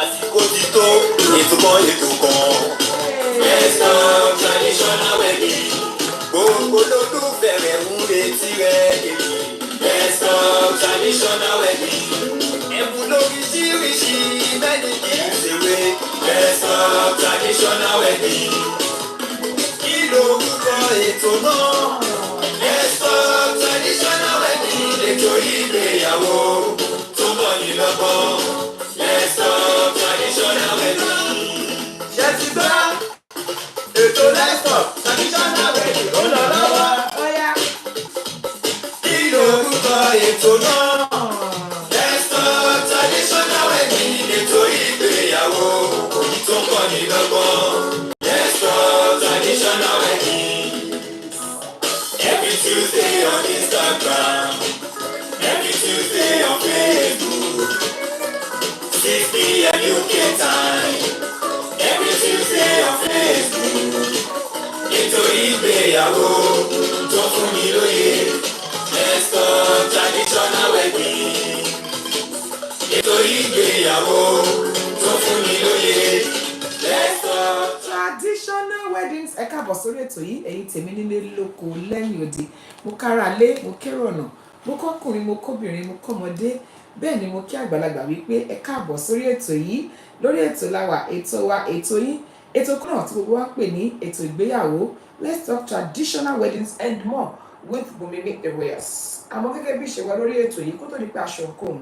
àsìkò ti tó ètò kan best of traditional wedding gbogbo olólùfẹ́ rẹ̀ ń retí rẹ̀ èyí best of traditional wedding ẹ̀bùn lóríṣiríṣi mẹ́ni kì í ṣèwé best of traditional wedding kí lorúkọ ètò náà best of traditional wedding ètò ìgbéyàwó tó mọ̀ ní lọ́gbọ́n best of traditional wedding. ṣé ti gbọ́ ètò best of traditional wedding ó lọ lọ́wọ́ kí lorúkọ ètò náà best of traditional wedding ètò ìgbéyàwó tó mọ̀ ní lọ́gbọ́n best of traditional wedding. Every Tuesday on Instagram, every Tuesday on Facebook, 6 p.m. UK time, every Tuesday on Facebook. Ètò ìgbéyàwó tó fún mi lóye, best of traditional wedding. Ètò ìgbéyàwó tó fún mi lóye, best of traditional weddings. Ẹ káàbọ̀ sórí ètò yìí, ẹ̀yin tèmi nílé lóko lẹ́yìn òde. Mo kára lé, mo kérò ọ̀nà, mo kọ́kùnrin, mo kóbìnrin, mo kọ́mọdé. Bẹ́ẹ̀ ni mo kí àgbàlagbà wípé ẹ káàbọ̀ sórí ètò yìí. Lórí ètò láwà, ètò wa, ètò yín, ètò kan náà tí gbogbo wa ń pè ní ètò ìgbéyàwó. Let's talk traditional weddings and more with Bùnmi Meet the Royals. Àmọ́ gẹ́gẹ́ bí ìṣe wa lórí ètò yìí, kó tó di pé aṣọ nǹkan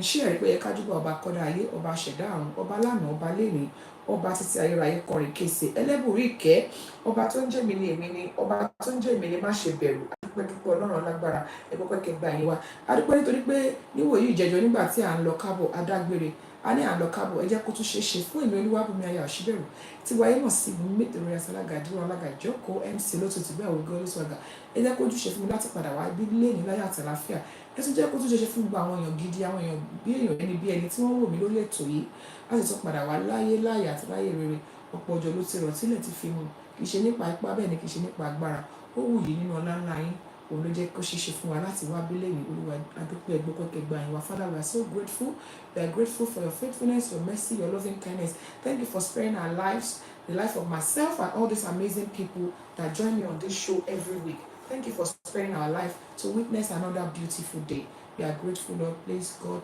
ṣé ẹ̀rí pé ẹ kájúbà ọba kọ́dá ayé, ọba ṣẹ̀dá àrùn, ọba lánàá, ọba lénìí, ọba títí ayérayé kọrin kése, ẹlẹ́bùrú ìkẹ́, ọba tó ń jẹ́ mi ní èmi ni, ọba tó ń jẹ́ èmi ni má ṣe bẹ̀rù. Adúpẹ́ dúpẹ́ Ọlọ́run lágbára, ẹ̀gbọ́n pẹ́ kẹgbà yín wá. Adúpẹ́ nítorí pé níwòyí ìjẹjọ nígbà tí à ń lọ kábọ̀ adágbére, a ní à ń lọ kábọ̀ ẹ jẹ́ kó tún ṣe é ṣe fún ìlú Olúwabùnmi aya Òṣìbẹ̀rù tí wáyé mọ̀ sí Bùnmi Meet the Royals alága ìdúró alága ìjókòó MC lótùtù bí àwọn ògùn olóṣùwàgà. Ẹ jẹ́ kó tún ṣe fún mi láti padà wá bí lẹ́ni láyé àtàláfíà. Ẹ tún jẹ́ kó tún ṣe fún gbogbo àwọn èèyàn gidi, àwọn èèyàn bí èèyàn ẹni bí ẹni tí wọ́n wò mí lórí ètò yìí láti tún padà wá láyé àti láyé rere. Ọ̀pọ̀ ọjọ́ ló ti rọ̀ tílẹ̀ ti fi mu, kì í ṣe nípa ipá bẹ́ẹ̀ ni kì í ṣe nípa agbára. Ó wù yìí nínú ọlá ńlá yín, òun ló jẹ́ kó ṣeéṣe fún wa láti wá bí lẹ́yìn. Olúwa adúpẹ́ ẹgbẹ́ pẹ́kẹ́ gba yín wá. Father, we are so grateful. We are grateful for your faithfulness, your mercy, your loving kindness. Thank you for sparing our lives, the life of myself and all these amazing people that join me on this show every week. Thank you for sparing our life to witness another beautiful day. We are grateful, Lord. Please, God,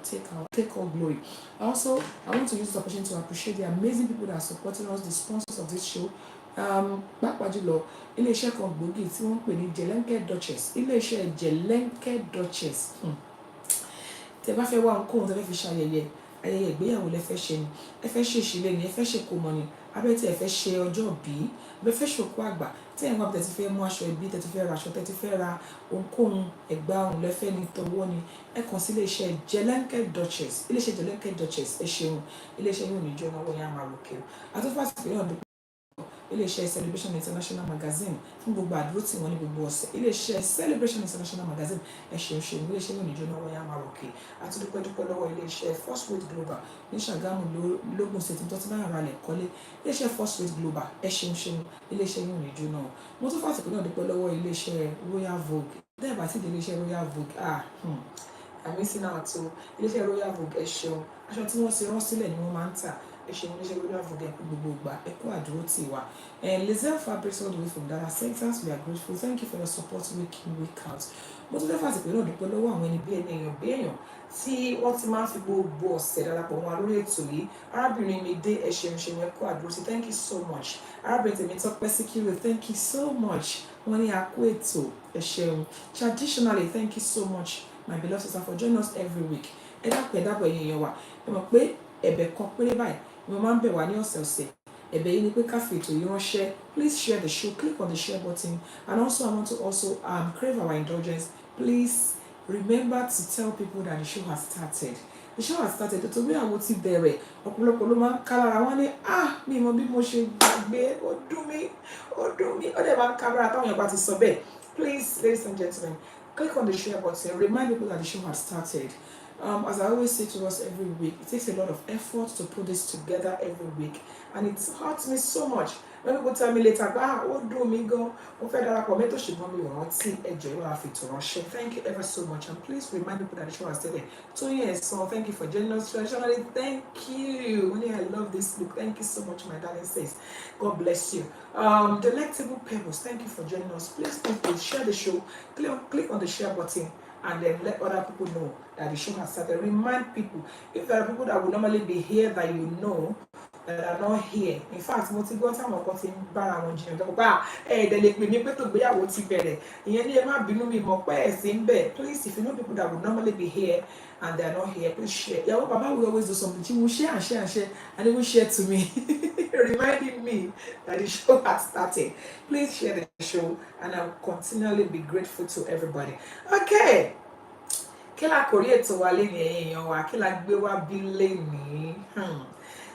take all glory. Also, I want to use this opportunity to appreciate the amazing people that are supporting us, the sponsors of this show. Pàápàá jùlọ iléeṣẹ́ kan gbòógì tí wọ́n ń pè ní Jẹ̀lẹ́ńkẹ́ Duchess, iléeṣẹ́ Jẹ̀lẹ́ńkẹ́ Duchess. Tẹ́ bá fẹ́ wá ohunkóhun tẹ́ fẹ́ fi ṣayẹyẹ ìgbéyàwó lẹ fẹ́ ṣe ni, ẹ fẹ́ ṣe ìṣílẹ̀ ni, ẹ fẹ́ ṣe ìkómọ ni, abẹ́ tí ẹ fẹ́ ṣe ọjọ́ bí, ẹ fẹ́ ṣe òkú àgbà, tí ẹ̀ ń wá bí tẹ́ ti fẹ́ mú aṣọ ẹbí, tẹ́ ti fẹ́ ra aṣọ, tẹ́ ti fẹ́ ra ohunkóhun ẹ̀gbà ọrùn lẹ́fẹ́ ní tọwọ́ ni, ẹ kàn sí iléeṣẹ́ Jẹ̀lẹ́ńkẹ́ Duchess, iléeṣẹ́ Jẹ̀lẹ́ńkẹ́ Duchess. Ẹ ṣeun, iléeṣẹ́ yóò ní jóná wọ́n yá máa ròkè o. Àtúfàsì pé náà dúpẹ́ iléeṣẹ́ Celebration International Magazine fún gbogbo àdúró tí wọ́n ní gbogbo ọ̀sẹ̀. Iléeṣẹ́ Celebration International Magazine ẹ ṣeun ṣeun, iléeṣẹ́ yóò ní jóná wọ́n yá máa ròkè. Àti dúpẹ́ lọ́wọ́ iléeṣẹ́ First Wave Global ní Ṣàgámù lógún ṣètì tó ti bá ara rẹ̀ kọ́lé. Iléeṣẹ́ First Wave Global ẹ ṣeun ṣeun, iléeṣẹ́ yóò ní jóná. Mo tún fàsìkò náà dúpẹ́ lọ́wọ́ iléeṣẹ́ Royal Vogue. Bẹ́ẹ̀ bá sì dé iléeṣẹ́ Royal Vogue, àmì sínú àtò iléeṣẹ́ Royal Vogue ẹ ṣeun. Aṣọ tí wọ́n ti rán sílẹ̀ ni wọ́n máa ń tà. Ẹ ṣeun, iléeṣẹ́ Royal Vogue ẹ kú gbogbo ìgbà, ẹ kú àdúró tì wá. Lizelle Fabrics all the way from Dara Centers, we are grateful. Thank you for your support week in, week out. Mo tún fẹ́ fàsìkò náà dúpẹ́ lọ́wọ́ àwọn ẹni bí èèyàn tí wọ́n ti máa ń fi gbogbo ọ̀sẹ̀ darapọ̀ wọn lórí ètò yìí. Arábìnrin mi dé ẹ ṣeun ṣeun, ẹ kú àdúró tì. Thank you so much. Arábìnrin tèmi Tọ́pẹ́ Síkírù, thank you so much. Wọ́n ní a kú ètò, ẹ ṣeun. Traditionally, thank you so much, my beloved sister, for joining us every week. Ẹ dápẹ́ ẹ̀yin èèyàn wa. Ẹ mọ̀ pé ẹ̀bẹ̀ kan péré báyìí mo máa ń bẹ̀ wá ní ọ̀sẹ̀ọ̀sẹ̀. Ẹ̀bẹ̀ yìí ni pé ká fi ètò yìí ránṣẹ́. Please share the show, click on the share button, and also I want to crave our indulgence. Please remember to tell people that the show has started. The show has started. Tó bí àwọn ti bẹ̀rẹ̀, ọ̀pọ̀lọpọ̀ ló máa ń kálára wọn ní mi mọ bí mo ṣe gbàgbé, ó dùn mí, ó dẹ̀ máa ń kábàrà táwọn èèyàn bá ti sọ bẹ́ẹ̀. Please, ladies and gentlemen, click on the share button, remind people that the show has started. As I always say to us every week, it takes a lot of effort to put this together every week, and it hurts me so much when people tell me later, what do me go? Thank you ever so much. And please remind people that the show has started 2 years. So thank you for joining us. Traditionally, thank you. Only I love this look. Thank you so much, my darling says. God bless you. Delectable Pebbles, thank you for joining us. Please share the show. Click on the share button and then let other people know that the show has started. Remind people, if there are people that would normally be here that you know that are not here. In fact, mo ti gbọ́ táwọn kan ti ń bára wọn jiyàn tó bá ẹ̀ẹ́dẹ̀ lè pè mí pé tó gbéyàwó ti bẹ̀rẹ̀ ìyẹn ní ẹ má bínú mi mọ̀ pé ẹ̀sìn ń bẹ̀. Please, if you know people that would normally be here and they are not here, please share. Ìyàwó bàbá will always do something. She will share and share and share and even share to me reminding me that the show has started. Please share the show and I will continually be grateful to everybody. Okay. Kí la kò rí ètò wa lénìí ẹ̀yin èèyàn wa, kí la gbé wá bí lénìí.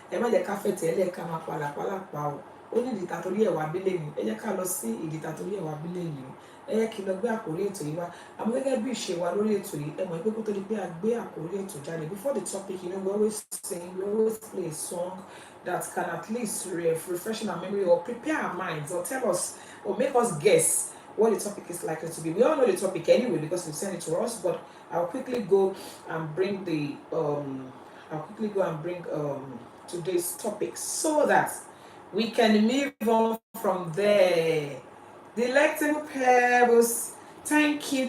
Ẹ má jẹ́ ká fẹ́ tẹ́lẹ̀ ká máa pàlàpàlàpà o. Ó ní ìdìtà torí ẹ̀wà bí lénìí. Ẹ jẹ́ ká lọ sí ìdìtà torí ẹ̀wà bí lénìí. Ẹ jẹ́ kí lọ gbé àkórí ètò yìí wá. Àmọ́ gẹ́gẹ́ bí ìṣe wa lórí ètò yìí, ẹ mọ̀ pé kó tó di pé a gbé àkórí ètò jáde. Before the topic, we always sing, we always play a song that can at least refresh our memory or prepare our minds or tell us or make us guess what the topic is likely to be. We all know the topic anyway because you sent it to us, but I'll quickly go and bring today's topic so that we can move on from there. Delectable Pebbles, thank you,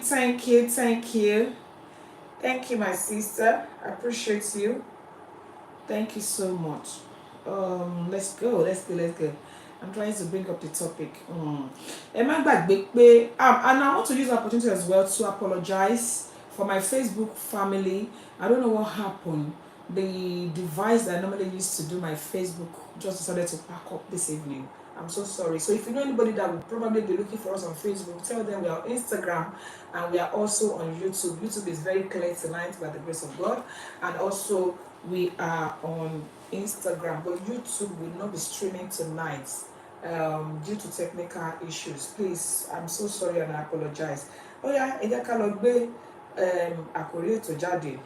my sister. I appreciate you. Thank you so much. Let's go. I'm trying to bring up the topic. And I want to use the opportunity as well to apologize for my Facebook family. I don't know what happened. The device that I normally use to do my Facebook just decided to pack up this evening. I'm so sorry. So if you know anybody that would probably be looking for us on Facebook, tell them we are on Instagram and we are also on YouTube. YouTube is very clear tonight by the grace of God. And also we are on Instagram, but YouTube will not be streaming tonight due to technical issues. Please, I'm so sorry and I apologize. Oh yeah, ẹ jẹ́ ká lọ gbé àkórí ètò jáde.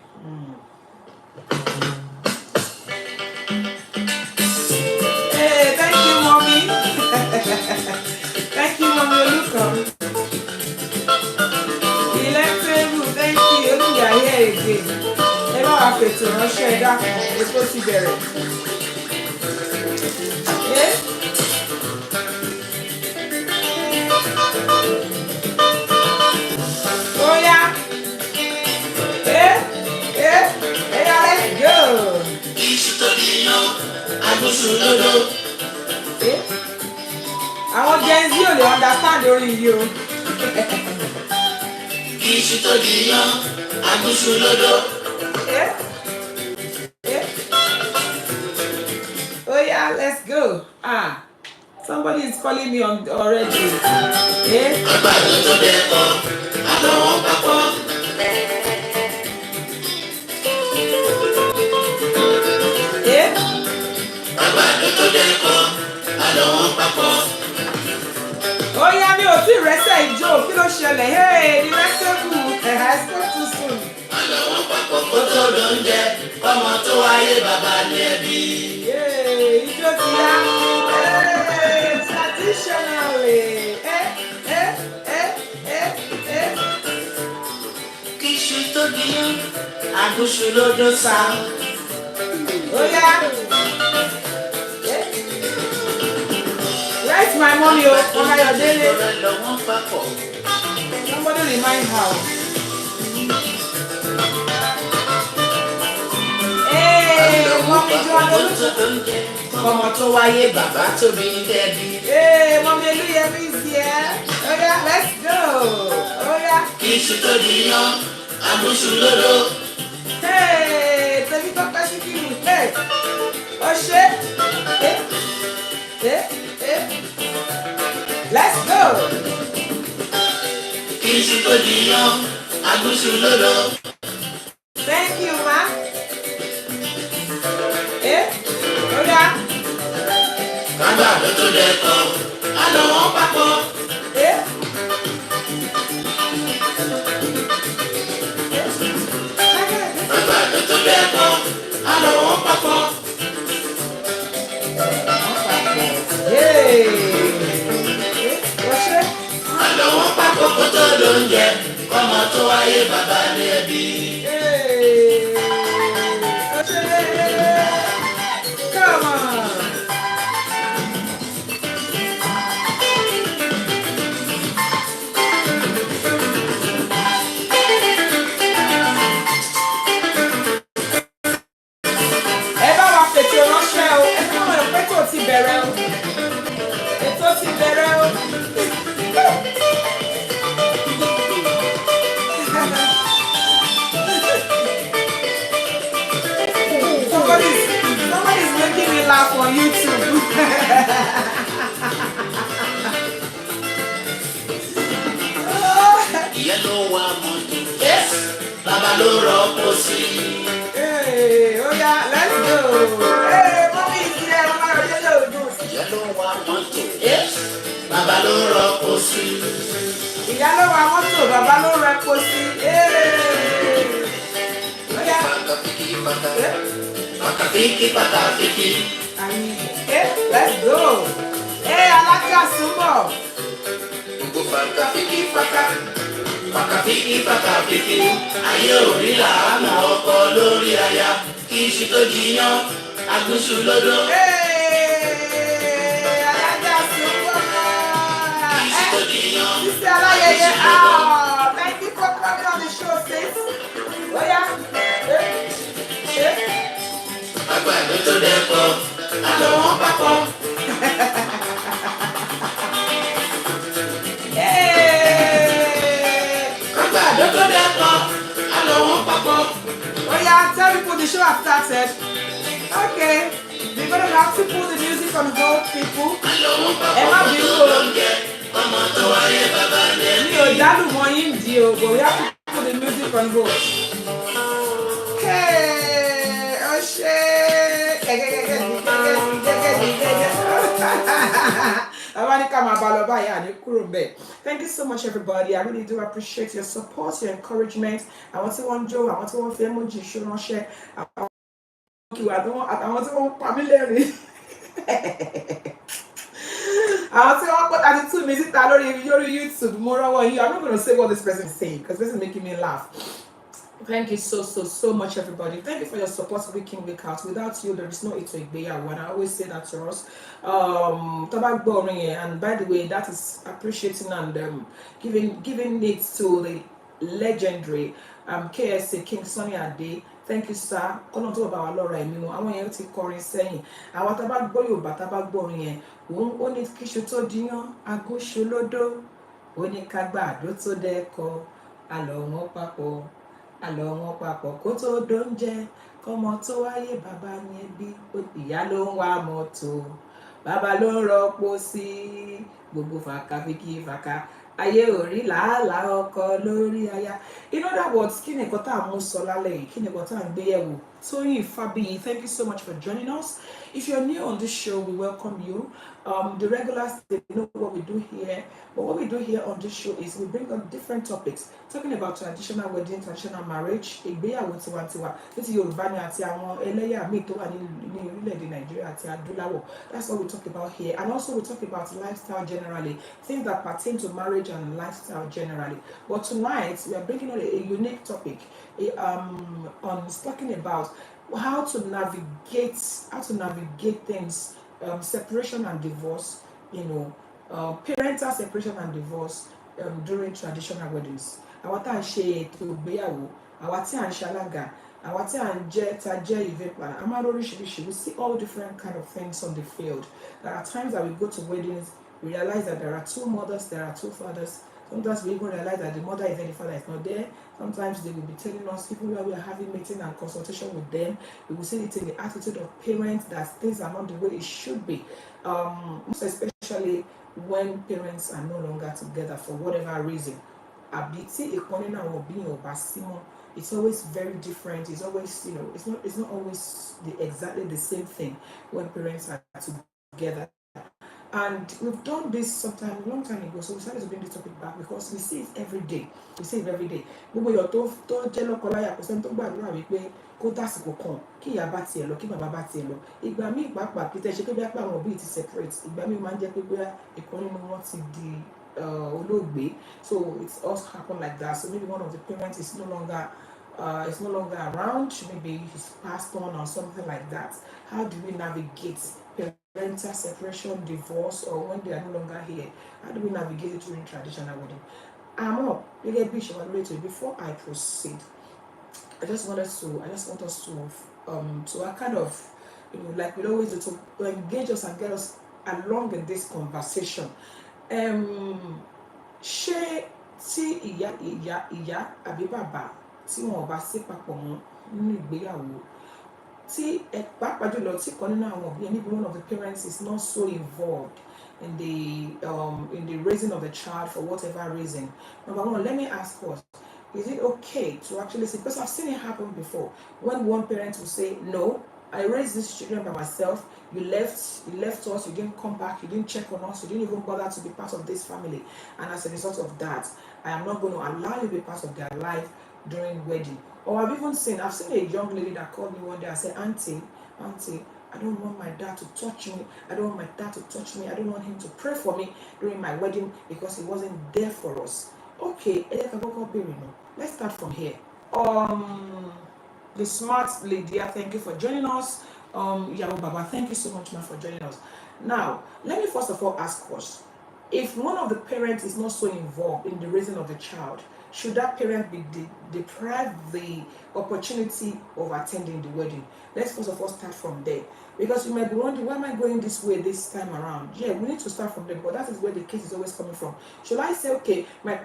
Hey, thank you, mommy. Thank you, mommy. Welcome. Delectable, thank you. We are here again. Ẹ bá wa fètò ránṣẹ́ ẹ dákun ètò ti bẹ̀rẹ̀. Oh yeah. Let's go. Àwọn Gen Z ò lè understand orin yìí o. Iṣu tó jiyàn, àgùṣù lódò. Oh yeah, let's go. Somebody is calling me on already. Àgbàdo tó dẹ́kọ̀, àlọ́ wọn papọ̀. Àgbàdo tó dẹ́kọ̀, àlọ́ wọn papọ̀. Ó yá mi ò tí rẹ́sẹ̀ ìjó kí ló ṣẹlẹ̀? Hey, Delectable, I spoke too soon. Àlọ́ wọn papọ̀ kó tó lóúnjẹ, ọmọ tó wáyé bàbá ní ẹbí. Ìjó ti yá. Traditionally. Iṣu tó jiyàn, àgùṣù lódò sá. Ó yá. Where's my mommy? Mama, your daily. Somebody remind her. Hey, mommy, ọmọ tó wáyé bàbá tóbi ní kẹ́bí. Hey, mommy, Elu is here. Oh yeah, let's go. Oh yeah. Iṣu tó jiyàn, àgùṣù lódò. Hey, tẹ̀mí tó pẹ́ sí kí ni? Hey, ó ṣe. Let's go. Iṣu tó jiyàn, àgùṣù lódò. Thank you, ma. Oh yeah. Àgbàdo tó dẹ́kọ̀, àlọ́ wọn papọ̀. Àgbàdo tó dẹ́kọ̀, àlọ́ wọn papọ̀. Hey. ọmọ tó wáyé bàbá ní ẹbí. Come on. Ẹ bá wa fètò ránṣẹ́ o, ẹ fún ọmọ ìpẹ́ tó ti bẹ̀rẹ̀ o, ètò ti bẹ̀rẹ̀ o. Somebody's making me laugh on YouTube. Ìyá ló wà mọ́tò. Yes. Bàbá ló rọ́pò sí. Hey, oh yeah, let's go. Hey, mommy is here. I'm already loaded. Ìyá ló wà mọ́tò. Yes. Bàbá ló rọ́pò sí. Ìyá ló wa mọ́tò, bàbá ló rẹpo sí. Oh yeah. Pàkàfíkì pàkà. Pàkàfíkì pàkàfíkì. Hey, let's go. Hey, alájà súnmọ́. Gbogbo pàkàfíkì pàkà. Pàkàfíkì pàkàfíkì. Ayé orí làánà ọkọ lórí aya. Kì í ṣe tó jiyàn. Agúnṣu lódò. Hey, alájà súnmọ́. Kì í ṣe tó jiyàn. Sísè aláyẹyẹ. Thank you for coming on the show, sis. Oh yeah. Àgbàdo tó dẹ́kọ̀. Àlọ́ wọn papọ̀. Àgbàdo tó dẹ́kọ̀. Àlọ́ wọn papọ̀. Oh yeah, tell people the show has started. Okay, we're gonna have to pull the music on hold, people. Àlọ́ wọn papọ̀. Ẹ má bínú o. Ọmọ tó wáyé bàbá rẹ̀. Mi ò dálù mọ́ yín di o, but we have to put the music on hold. Hey, oh shit. Thank you so much, everybody. I really do appreciate your support, your encouragement. I want to want Joe, I want to want emoji, show no share. I want to want family. I want to put attitude music on YouTube. More over here. I'm not going to say what this person is saying because this is making me laugh. Thank you so much, everybody. Thank you for your support week in, week out. Without you, there is no ETO IGBEYAWO, and I always say that to us. And by the way, that is appreciating and giving it to the legendary KSA King Sunny Ade. Thank you, sir. Kọ́nà tó bá wa lọ́ra ẹ̀mí wọn. Àwọn yẹn ti kọrin sẹ́yìn. Àwọn tá bá gbọ́ Yorùbá tá bá gbọ́ orin yẹn. Ó ní kíṣu tó díyàn, agóṣo lódó. Ó ní kágbá àdó tó dẹ́kọ̀, àlọ́ wọn papọ̀. Àlọ́ wọn papọ̀ kó tó dóúnjẹ. Kọ́mọ tó wáyé bàbá ní ẹbí. Ìyá ló ń wá mọ́tò. Bàbá ló ń rọ́pò sí. Gbogbo fàkàfíkì fàkà. Ayé orí làálàá ọkọ lórí aya. In other words, kí ni nǹkan tá à mú sọ lálẹ́ yìí? Kí ni nǹkan tá à ń gbé yẹ̀wò? Toyin Fabi, thank you so much for joining us. If you're new on this show, we welcome you. The regulars, they know what we do here. But what we do here on this show is we bring on different topics, talking about traditional wedding, traditional marriage, ìgbéyàwó tiwantiwa, títí Yorùbá ni àti àwọn ẹlẹ́yà míì tó wà ní orílẹ̀-èdè Nàìjíríà àti Adúláwọ̀. That's what we talk about here. And also we talk about lifestyle generally, things that pertain to marriage and lifestyle generally. But tonight, we are bringing on a unique topic on talking about how to navigate things, separation and divorce, parental separation and divorce during traditional weddings. Àwa tá à ń ṣe ètò ìgbéyàwó, àwa tí à ń ṣalága, àwa tí à ń jẹ́ event planner, a máa lóríṣiríṣi. We see all different kind of things on the field. There are times that we go to weddings, we realize that there are two mothers, there are two fathers. Sometimes we even realize that the mother is there, the father is not there. Sometimes they will be telling us, even when we are having meeting and consultation with them, we will see it in the attitude of parents that things are not the way it should be. Most especially when parents are no longer together for whatever reason. It's always very different. It's always, it's not always exactly the same thing when parents are together. And we've done this sometime a long time ago, so we decided to bring this topic back because we see it every day. We see it every day. Gbogbo èèyàn tó jẹ́ lọ́kọláya kò sẹ́ni tó gbàdúrà wípé kó dásìkò kan kí ìyá bá tiẹ̀ lọ kí bàbá bá tiẹ̀ lọ. Ìgbà míì pàápàá pété ṣe pé bí apá àwọn òbí ti separate. Ìgbà míì máa ń jẹ́ pé bóyá ìkan nínú wọn ti di olóògbé. So it's also happened like that. So maybe one of the parents is no longer around, maybe he's passed on or something like that. How do we navigate parental separation, divorce, or when they are no longer here? How do we navigate it during traditional wedding? Before I proceed, I just want us to kind of, like we always do, to engage us and get us along in this conversation. Ṣé tí ìyá àbí bàbá tí wọn ò bá sí papọ̀ mọ́ nínú ìgbéyàwó, tí pàápàá jùlọ tí kan nínú àwọn òbí, maybe one of the parents is not so involved in the raising of the child for whatever reason. Number one, let me ask us, is it okay to actually say, because I've seen it happen before, when one parent will say, no, I raised these children by myself, you left us, you didn't come back, you didn't check on us, you didn't even bother to be part of this family, and as a result of that, I am not going to allow you to be part of their life during wedding. Or I've seen a young lady that called me one day and said, Auntie, I don't want my dad to touch me. I don't want my dad to touch me. I don't want him to pray for me during my wedding because he wasn't there for us. Okay, let's start from here. The smart lady, thank you for joining us. Yabo Baba, thank you so much, man, for joining us. Now, let me first of all ask us, if one of the parents is not so involved in the raising of the child, should that parent be deprived the opportunity of attending the wedding? Let's first of all start from there. Because you might be wondering, why am I going this way this time around? Yeah, we need to start from there, but that is where the case is always coming from. Should I say, okay, my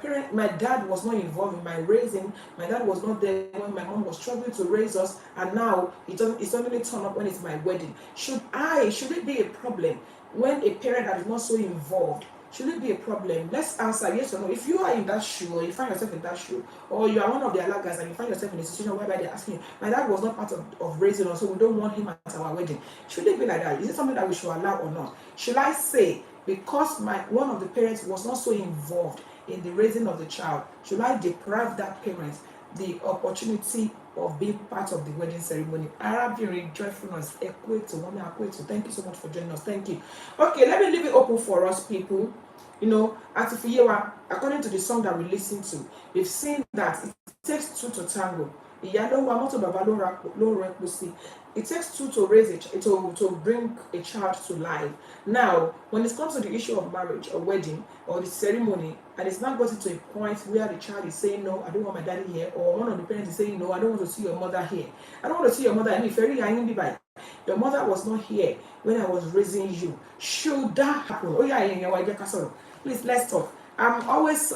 dad was not involved in my raising, my dad was not there when my mom was struggling to raise us, and now it's suddenly turned up when it's my wedding. Should it be a problem when a parent that is not so involved? Should it be a problem? Let's answer yes or no. If you are in that shoe, or you find yourself in that shoe, or you are one of the alagas and you find yourself in a situation whereby they're asking you, my dad was not part of raising us, so we don't want him at our wedding. Should it be like that? Is it something that we should allow or not? Should I say, because one of the parents was not so involved in the raising of the child, should I deprive that parent the opportunity of being part of the wedding ceremony? Arabiri joyfulness, Ekweto, thank you so much for joining us. Thank you. Okay, let me leave it open for us, people. According to the song that we listen to, we've seen that it takes two to tango. It takes two to raise to bring a child to life. Now, when it comes to the issue of marriage or wedding or the ceremony, and it's not gotten to a point where the child is saying, no, I don't want my daddy here, or one of the parents is saying, no, I don't want to see your mother here. I don't want to see your mother. Your mother was not here when I was raising you. Should that happen? Please, let's talk. I'm always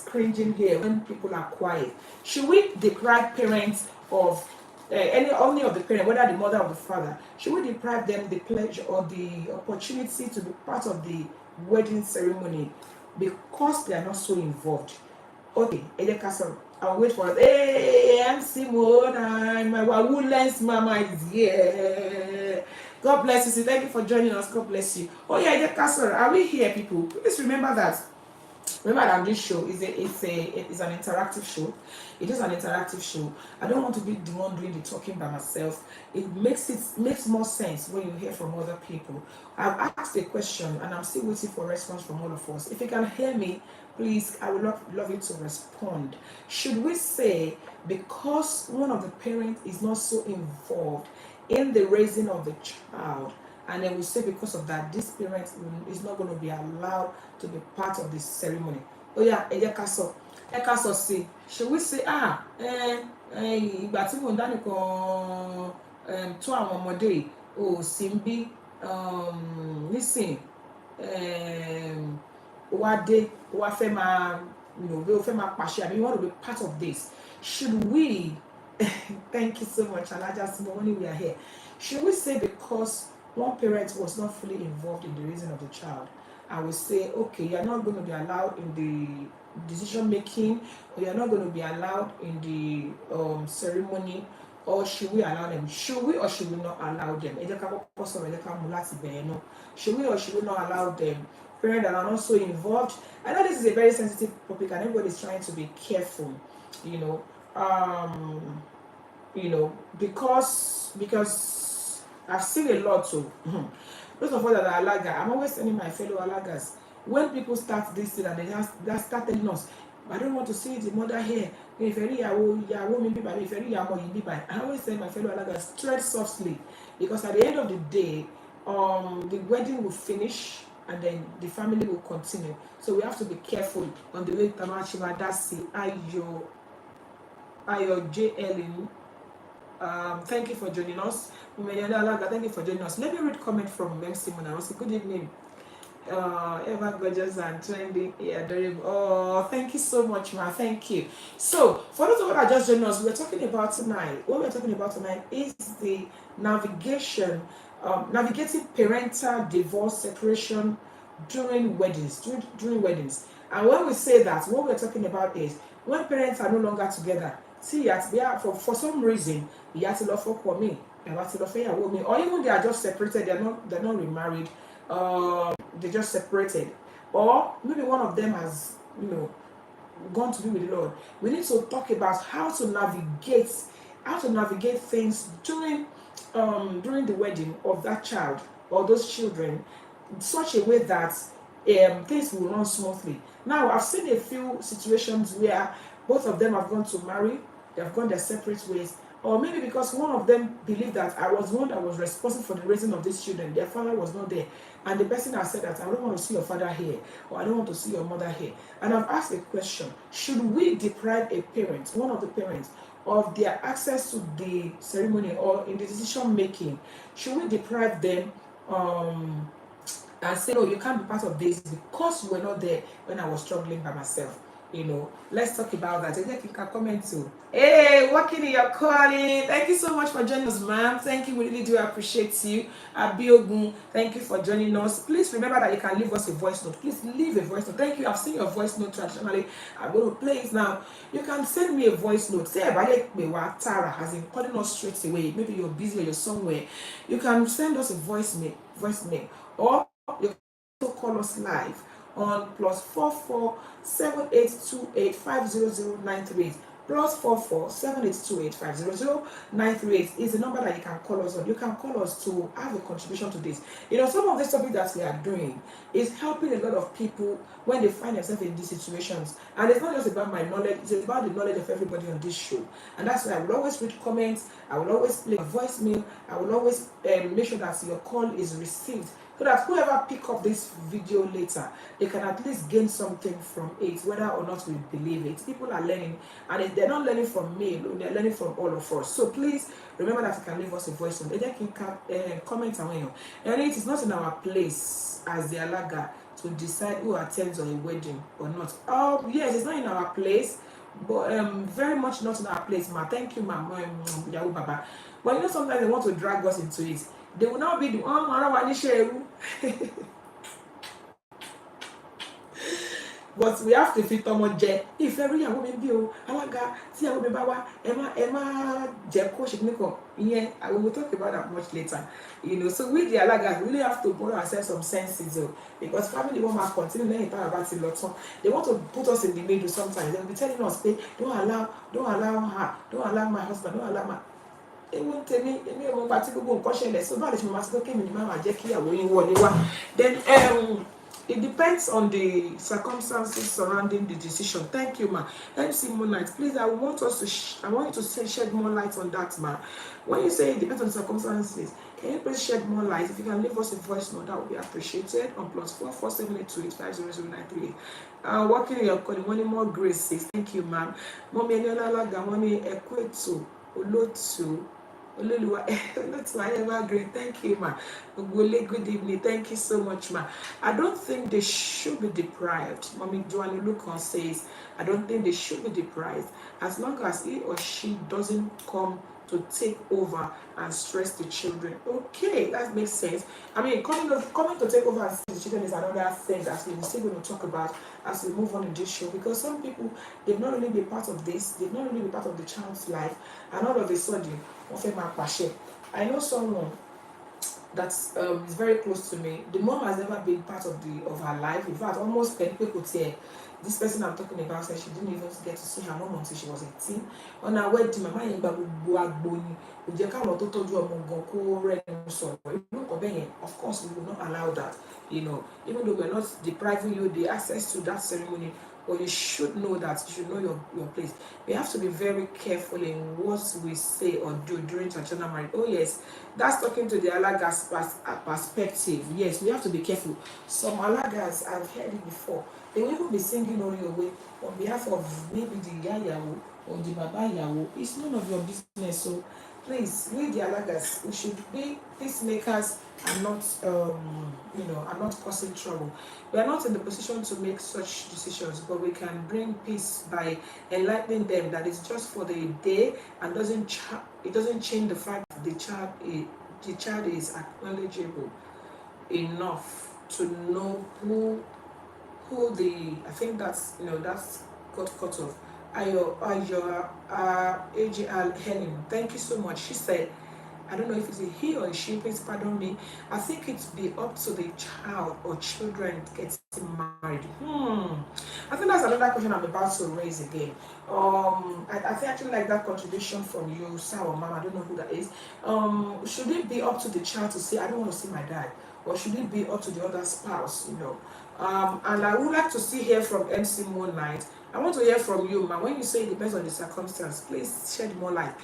cringing here when people are quiet. Should we deprive parents of any of the parents, whether the mother or the father, should we deprive them the pleasure or the opportunity to be part of the wedding ceremony because they are not so involved? Okay, I'll wait for it. Hey, I'm Simone, my Woodlands mama is here. God bless you. Thank you for joining us. God bless you. Oh yeah, are we here, people? Please remember that this show is an interactive show. It is an interactive show. I don't want to be the one doing the talking by myself. It makes more sense when you hear from other people. I've asked a question and I'm still waiting for a response from all of us. If you can hear me, please, I would love you to respond. Should we say, because one of the parents is not so involved in the raising of the child, and then we say because of that, this parent is not going to be allowed to be part of the ceremony? Oh yeah, see. Should we say, ìgbà tí mò ń dánìkan tó àwọn ọmọdé ò sí ń bí nísìn wá dé wá fẹ́ máa pàṣẹ, àbí you want to be part of this? Should we thank you so much, Alaja Simone, we are here. Should we say because one parent was not fully involved in the raising of the child, I will say, okay, you're not going to be allowed in the decision making, or you're not going to be allowed in the ceremony, or should we allow them? Should we or should we not allow them? Should we or should we not allow them? Parents that are not so involved. I know this is a very sensitive topic and everybody's trying to be careful, because I've seen a lot too. Those of us that are alaga, I'm always telling my fellow alagas, when people start this thing and they start telling us, I don't want to see the mother here. If I always tell my fellow alagas, tread softly, because at the end of the day, the wedding will finish and then the family will continue. So we have to be careful on the way. Tamachima Dasi Ayo JLN. Thank you for joining us. Thank you for joining us. Let me read comment from Mem Simona. Good evening. Ever gorgeous and trending, adorable. Oh, thank you so much, ma. Thank you. So, for those of you that just joined us, we're talking about tonight. What we're talking about tonight is the navigating parental divorce, separation during weddings. During weddings. And when we say that, what we're talking about is when parents are no longer together. See, for some reason, you have to love for me, or even they are just separated. They're not remarried. They just separated, or maybe one of them has gone to be with the Lord. We need to talk about how to navigate things during the wedding of that child or those children in such a way that things will run smoothly. Now, I've seen a few situations where both of them have gone to marry, they have gone their separate ways, or maybe because one of them believed that I was the one that was responsible for the raising of these children, their father was not there, and the person has said that I don't want to see your father here, or I don't want to see your mother here. And I've asked a question: should we deprive a parent, one of the parents, of their access to the ceremony or in the decision making? Should we deprive them and say, no, you can't be part of this because you were not there when I was struggling by myself? Let's talk about that. And you can comment too. Hey, working in your calling. Thank you so much for joining us, ma'am. Thank you. We really do appreciate you. Abiogun, thank you for joining us. Please remember that you can leave us a voice note. Please leave a voice note. Thank you. I've seen your voice note traditionally. I'm going to play it now. You can send me a voice note. Say Tara has been calling us straight away. Maybe you're busy or you're somewhere. You can send us a voice mail, or you can call us live on +44 7828 500 +44 7828 500 is the number that you can call us on. You can call us to have a contribution to this. Some of the topic that we are doing is helping a lot of people when they find themselves in these situations. And it's not just about my knowledge, it's about the knowledge of everybody on this show. And that's why I will always read comments, I will always play a voicemail, I will always make sure that your call is received, so that whoever pick up this video later, they can at least gain something from it, whether or not we believe it. People are learning, and they're not learning from me, they're learning from all of us. So please remember that you can leave us a voice note. They can comment and it is not in our place as the alaga to decide who attends on a wedding or not. Oh yes, it's not in our place, but very much not in our place, ma. Thank you, ma. Baba. But sometimes they want to drag us into it. They will not be the but we have to fit on jet. If every woman be alaga, see a woman bawa, Emma Jeko Shikniko. Yeah, I will talk about that much later. So with the alagas, we really have to put ourselves some senses because family won't continue about it. They want to put us in the middle sometimes. They'll be telling us, hey, don't allow her, don't allow my husband, don't allow my then it depends on the circumstances surrounding the decision. Thank you, ma. MC Moonlight, please, I want you to shed more light on that, ma. When you say it depends on the circumstances, can you please shed more light? If you can leave us a voice note, that would be appreciated on +44 7828 500 working in your calling, one more grace says, thank you, ma'am. Mommy Gamoni Equato Olotu. Great. Thank you, ma. Good evening. Thank you so much, ma. I don't think they should be deprived. Mommy Joanne Lucon says, I don't think they should be deprived as long as he or she doesn't come to take over and stress the children. Okay, that makes sense. I mean, coming to take over and stress the children is another thing that we're still going to talk about as we move on in this show, because some people, they've not really been part of this, they've not really been part of the child's life, and all of a sudden, I know someone, that's is very close to me. The mom has never been part of her life. In fact, almost people could say this person I'm talking about said she didn't even get to see her mom until she was 18. On her wedding, mama yẹn gba gbogbo agbóyin. Kò jẹ́ káwọn tó tọ́jú ọmọ gan kó rẹ́nu sọ̀rọ̀. Irú nǹkan bẹ́ẹ̀ yẹn, of course, we will not allow that. Even though we're not depriving you the access to that ceremony, but you should know that, you should know your place. We have to be very careful in what we say or do during traditional marriage. Oh yes, that's talking to the Alagas perspective. Yes, we have to be careful. Some Alagas, I've heard it before, they will even be singing on your way on behalf of maybe the Yayawo or the Baba Yawo. It's none of your business. So please, we the Alagas, we should be peacemakers and not, are not causing trouble. We are not in the position to make such decisions, but we can bring peace by enlightening them that it's just for the day and it doesn't change the fact that the child is acknowledgeable enough to know who I think that's got cut off. Ayo AJL Helen, thank you so much. She said, I don't know if it's a he or a she, please pardon me. I think it's be up to the child or children getting married. I think that's another question I'm about to raise again. I think actually like that contribution from you, sir or mom, I don't know who that is. Should it be up to the child to say, I don't want to see my dad? Or should it be up to the other spouse, And I would like to hear from MC Moonlight. I want to hear from you, ma. When you say it depends on the circumstance, please shed more light.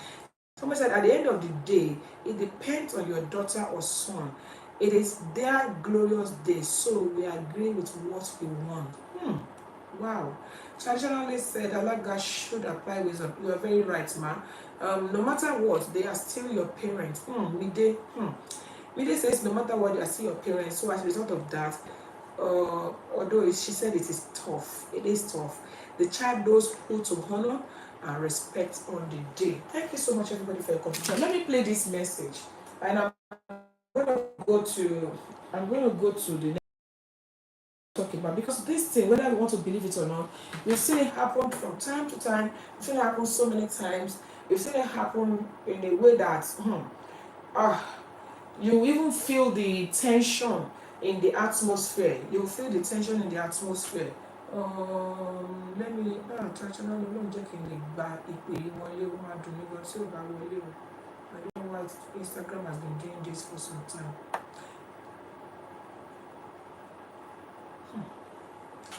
Someone said at the end of the day, it depends on your daughter or son. It is their glorious day, so we agree with what we want. Wow. Traditionally said, Alaga should apply wisdom. You are very right, ma. No matter what, they are still your parents. Mide says no matter what, they are still your parents. So as a result of that, although she said it is tough, it is tough. The child knows who to honor and respect on the day. Thank you so much, everybody, for your contribution. Let me play this message, and I'm going to go to the next talking about, because this thing, whether we want to believe it or not, we've seen it happen from time to time. We've seen it happen so many times. We've seen it happen in a way that you even feel the tension in the atmosphere. You feel the tension in the atmosphere. Let me traditional ló jẹ́ kí n lè gba ìpè wọlé ó máa dùn mí gan tí ò bá wọlé o. I don't know why Instagram has been doing this for some time.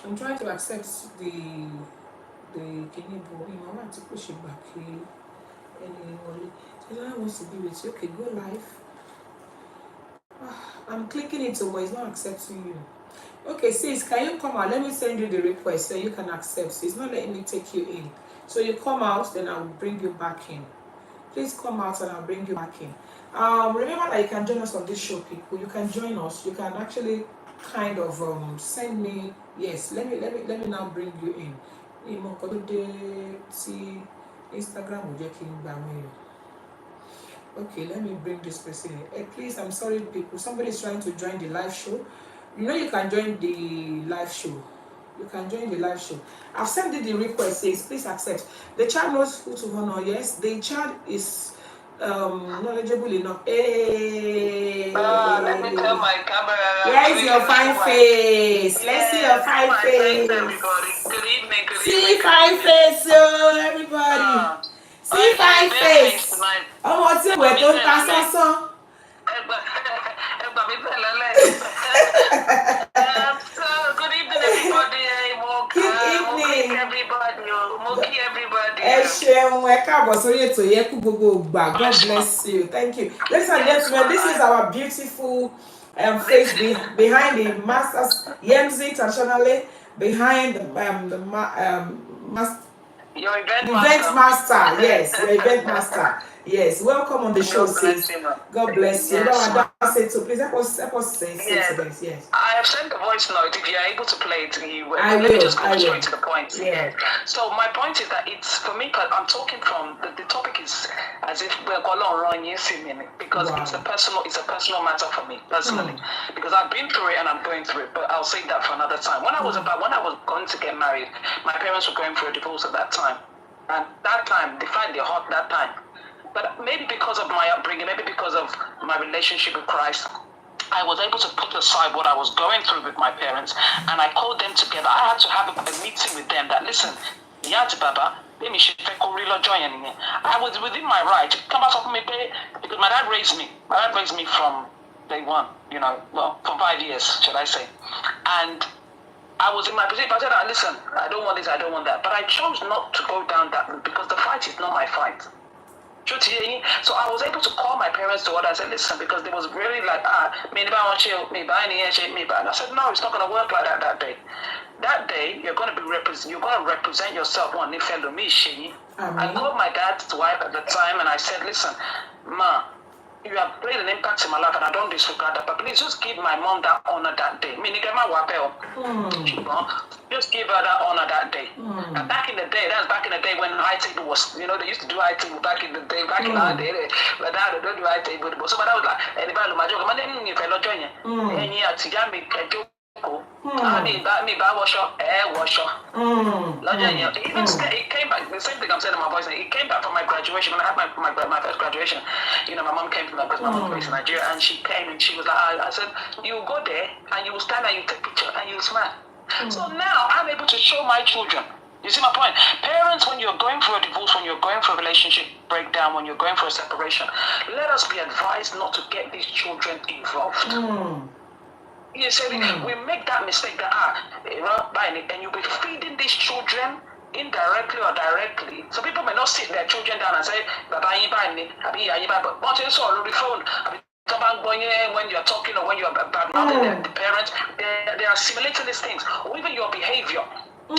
I'm trying to accept the kidney ball. I want to push it back here. Anyway, so I want to be with you. Okay, go live. I'm clicking it, but it's not accepting you. Okay, sis, can you come out? Let me send you the request so you can accept. So it's not letting me take you in. So you come out, then I'll bring you back in. Please come out and I'll bring you back in. Remember that you can join us on this show, people. You can join us. You can actually kind of send me. Yes, let me now bring you in. Instagram will. Okay, let me bring this person in. Hey, please, I'm sorry, people. Somebody is trying to join the live show. You can join the live show. You can join the live show. I've sent you the request. Says please accept. The child knows who to honor. Yes, the child is knowledgeable enough. Hey. Let me tell my camera. Where is your fine face? Let's see your fine face. Everybody. Good evening. See fine face, everybody. See fine face. Ọmọ tí ìwẹ̀ tó ń ta sánsán. So good evening, everybody. Good evening, everybody. Ẹ ṣeun, ẹ káàbọ̀ sórí ètò yẹn kú gbogbo ìgbà. God bless you. Thank you. Ladies and gentlemen, this is our beautiful face behind the masters, Yemzi traditionally, behind the master. Your event master. Yes, your event master. Yes, welcome on the show, sis. God bless you. Yes. So please help us say this. Yes. I have sent the voice note. If you are able to play it, you will. Let me just go straight to the point. Yeah. So my point is that it's for me. I'm talking from the topic is as if we're going on because wow. It's a personal matter for me personally because I've been through it and I'm going through it. But I'll save that for another time. When I was going to get married, my parents were going through a divorce at that time, and that time they find their heart that time. But maybe because of my upbringing, maybe because of my relationship with Christ, I was able to put aside what I was going through with my parents, and I called them together. I had to have a meeting with them that, listen, Yati Baba, I was within my right. Come back from me, because my dad raised me. My dad raised me from day one, from 5 years, should I say. And I was in my position. I said, listen, I don't want this, I don't want that. But I chose not to go down that route because the fight is not my fight. So I was able to call my parents to order and say, listen, because they was really like, me, and I said, no, it's not going to work like that day. That day, you're going to represent yourself. I called my dad's wife at the time and I said, listen, Ma, you have played an impact in my life and I don't disregard that, but please just give my mom that honor that day. Just give her that honor that day. And back in the day, that's back in the day when high table was, they used to do high table back in the day, back in our day, but now they don't do high table. So but I was like, anybody my joke, even it came back, the same thing I'm saying in my voice, it came back from my graduation. When I had my first graduation, my mom came from that because my mom was in Nigeria, and she came and she was like, I said, you will go there and you will stand and you take picture and you will smile. So now I'm able to show my children. You see my point? Parents, when you're going through a divorce, when you're going through a relationship breakdown, when you're going through a separation, let us be advised not to get these children involved. You say we make that mistake that and you'll be feeding these children indirectly or directly. So people may not sit their children down and say, but it's all on the phone. When you're talking or when you're bad mouthing the parents, they are assimilating these things, or even your behavior. I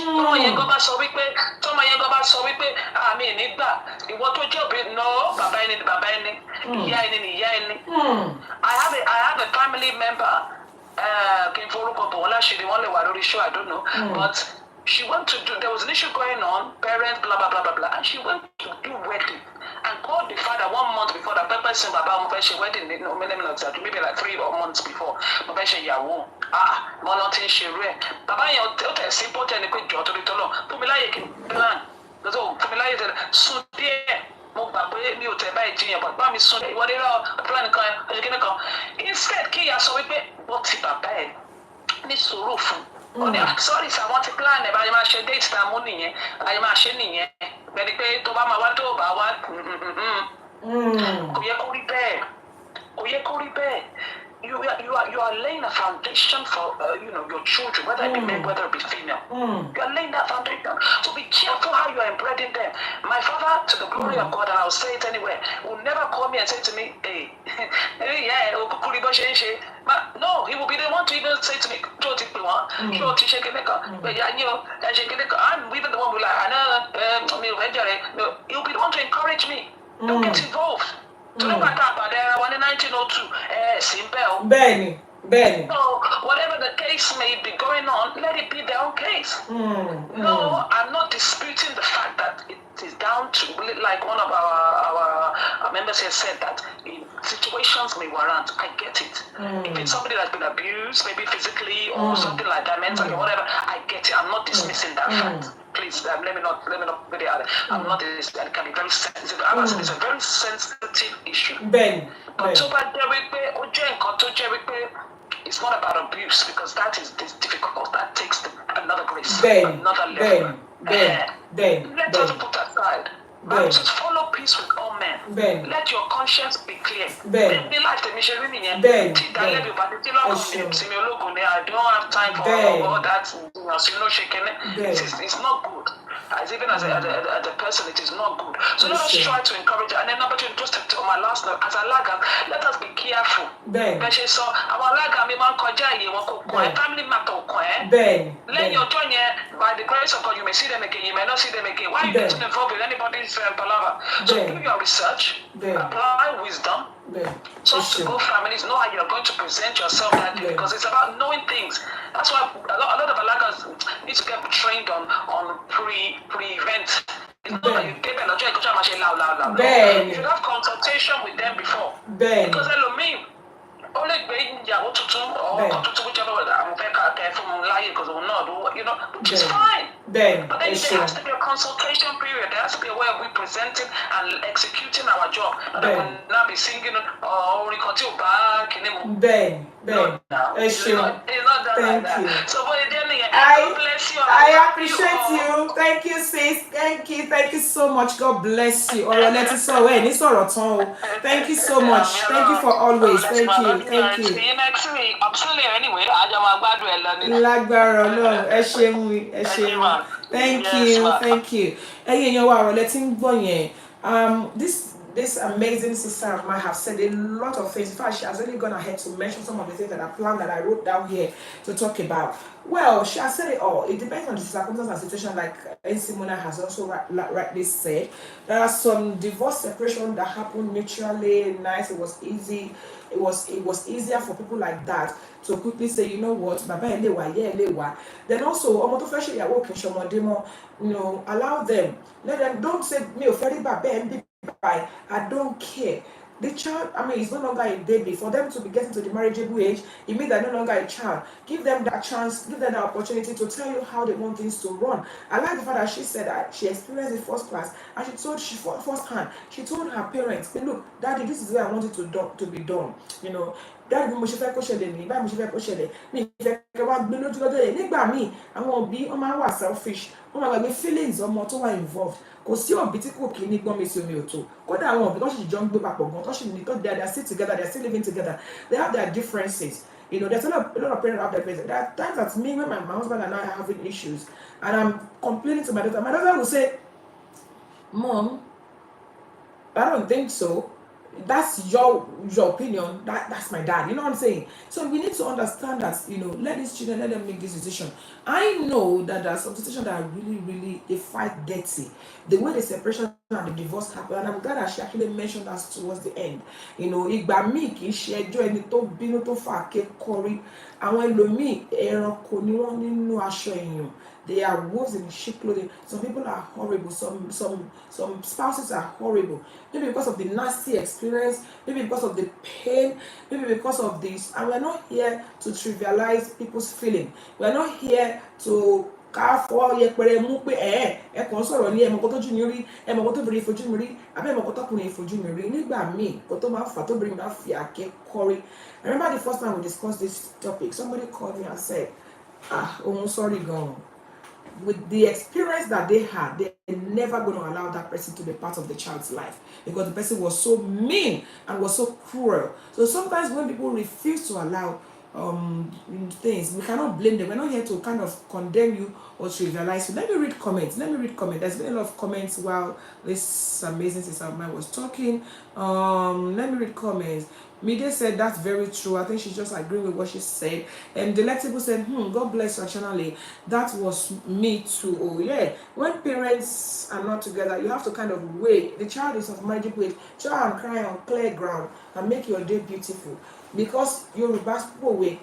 have a family member. I don't know, but she went to do. There was an issue going on, parents, blah blah blah blah blah, and she went to do wedding and called the father 1 month before the pepper saying about my wedding. Maybe like 3 months before. Nothing she read. Baba, you're simple to any quick job to be told. Pumila, you can plan. So Pumila is so dear. Instead, Kia so we pay what bed. This roof. Sorry, I want to plan about my share dates. I'm only I am a shiny. Very pay to Bama what over what? You are laying a foundation for your children, whether it be male, whether it be female. You are laying that foundation. So be careful how you are embedding them. My father, to the glory of God, and I'll say it anywhere, will never call me and say to me, hey, but no, he will be the one to even say to me, I'm even the one who like, he'll be the one to encourage me. Don't get involved. To look at that, but there one in 1902, simple. Benny. So whatever the case may be going on, let it be their own case. No, I'm not disputing the fact that it is down to, like one of our members here said, that in situations may warrant. I get it. If it's somebody that's been abused, maybe physically or something like that, mentally or whatever, I get it. I'm not dismissing that fact. Please, let me not put it out there. I'm not this. That can be very sensitive. It's a very sensitive issue. But it's not about abuse, because that is difficult. That takes another grace, another level. Let us put aside. Just follow peace with all men. Let your conscience be clear. I don't have time for all that. It's not good. As even as a person, it is not good. So let us try to encourage. And then number 2, just on my last note, as a lager, let us be careful. So our lager, family matter. Let your join by the grace of God, you may see them again, you may not see them again. Why are you getting involved with anybody's palaver? So do your research, apply wisdom. Talk to both families, know how you're going to present yourself that day, because it's about knowing things. That's why a lot of Alagas need to get trained on pre-event. It's not that you get a loud. You should have consultation with them before. Because only whichever I'm very careful, because which is fine. Then, but then there has to be a consultation period. There has to be a way of representing and executing our job. And I will not be singing or recording back in a Ben. it's not done like that. So, but then God bless you. I appreciate you. Thank you, sis. Thank you so much. God bless you. Thank you so much. Thank you for always. Thank you. See you next week. I'm still here anyway. Lágbára Ọlọ́run, ẹ ṣeun. Thank you. Ẹ̀yin èèyàn wa ọ̀rọ̀ lẹ ti ń gbọ́ yẹn. This amazing sister of mine have said a lot of things. In fact, she has really gone ahead to mention some of the things that I planned that I wrote down here to talk about. Well, she has said it all. It depends on the circumstance and situation, like Simona has also rightly said. There are some divorce separation that happened naturally, nice. It was easy. It was easier for people like that to quickly say, you know what, Baba Elewa, yeah, Elewa. Then also, allow them. Let them, don't say me offended Baba I don't care. The child, is no longer a baby. For them to be getting to the marriageable age, it means they're no longer a child. Give them that chance, give them the opportunity to tell you how they want things to run. I like the fact that she said that she experienced it first class, and she told firsthand. She told her parents, hey, look, Daddy, this is the way I want it to be done. Daddy, mo ṣe fẹ́ kó ṣẹlẹ̀ ní báyìí mo ṣe fẹ́ kó ṣẹlẹ̀ ní ìfẹ́ kẹwàá gbé lójú lọ́dọ̀ yẹn nígbà míì àwọn òbí wọ́n máa ń wà selfish wọ́n máa gbàgbé feelings ọmọ tó wà involved kò sí òbí tí kò kí ní gbọ́n mi sí omi òtó kódà àwọn òbí tó sì jọ ń gbé papọ̀ gan tó sì ní tó they are still together they are still living together they have their differences. There's a lot of parents out there. There are times that me when my husband and I are having issues and I'm complaining to my daughter will say, Mom, I don't think so. That's your opinion. That's my dad. You know what I'm saying? So we need to understand that, let these children, let them make this decision. I know that there are some situations that are really, really, they fight dirty. The way the separation and the divorce happened, and I'm glad that she actually mentioned that towards the end. Ìgbà míì kì í ṣe ẹjọ́ ẹni tó bínú tó fà kékọrí. Àwọn ẹlòmíì ẹranko ni wọ́n nínú aṣọ èèyàn. They are wolves in sheep clothing. Some people are horrible. Some spouses are horrible. Maybe because of the nasty experience. Maybe because of the pain. Maybe because of this. And we're not here to trivialize people's feeling. We're not here to káfọ́ yẹpẹrẹ mú pé ẹ̀kàn sọ̀rọ̀ ní ẹ̀mọ̀kọ́ tó jù ní rí ẹ̀mọ̀kọ́ tó bèrè ìfojú mi rí àbẹ́ ẹ̀mọ̀kọ́ tọkùnrin ìfojú mi rí nígbà míì kò tó máa fà tó bèrè máa fi àké kọrí. I remember the first time we discussed this topic, somebody called me and said, sorry gan. With the experience that they had, they're never going to allow that person to be part of the child's life because the person was so mean and was so cruel. So sometimes when people refuse to allow things, we cannot blame them. We're not here to kind of condemn you or trivialize you. Let me read comments. There's been a lot of comments while this amazing sister of mine was talking. Let me read comments. Mide said that's very true. I think she's just agreeing with what she said. And Delectable said, God bless her channel. That was me too. Oh yeah. When parents are not together, you have to kind of wait. The child is of marriageable age. Try and cry on clear ground and make your day beautiful. Because you're people way.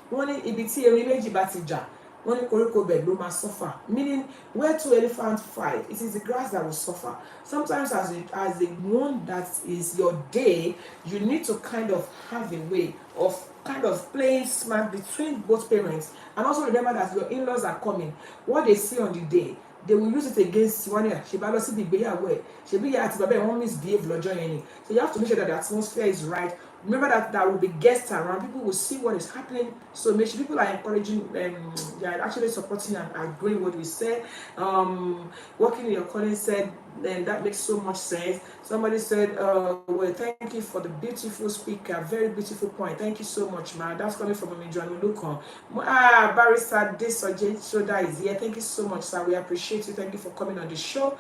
One ibi tí erin méjì bá ti jà. One koríko bed ló máa suffer. Meaning, where two elephants fight, it is the grass that will suffer. Sometimes as the one that is your day, you need to kind of have a way of kind of playing smart between both parents. And also remember that your in-laws are coming. What they see on the day, they will use it against one year. She bá lọ sí ìgbéyàwó ẹ̀. Ṣebí ìyá àti bàbá ẹ̀ wọ́n misbehave lọ́jọ́ yẹn ni. So you have to make sure that the atmosphere is right. Remember that there will be guests around. People will see what is happening. So make sure people are encouraging, they are actually supporting and agreeing what we said. Working in your calling said, and that makes so much sense. Somebody said, well, thank you for the beautiful speaker. Very beautiful point. Thank you so much, man. That's coming from Omijanu Lukon. Barrister Shoda is here. Thank you so much, sir. We appreciate you. Thank you for coming on the show.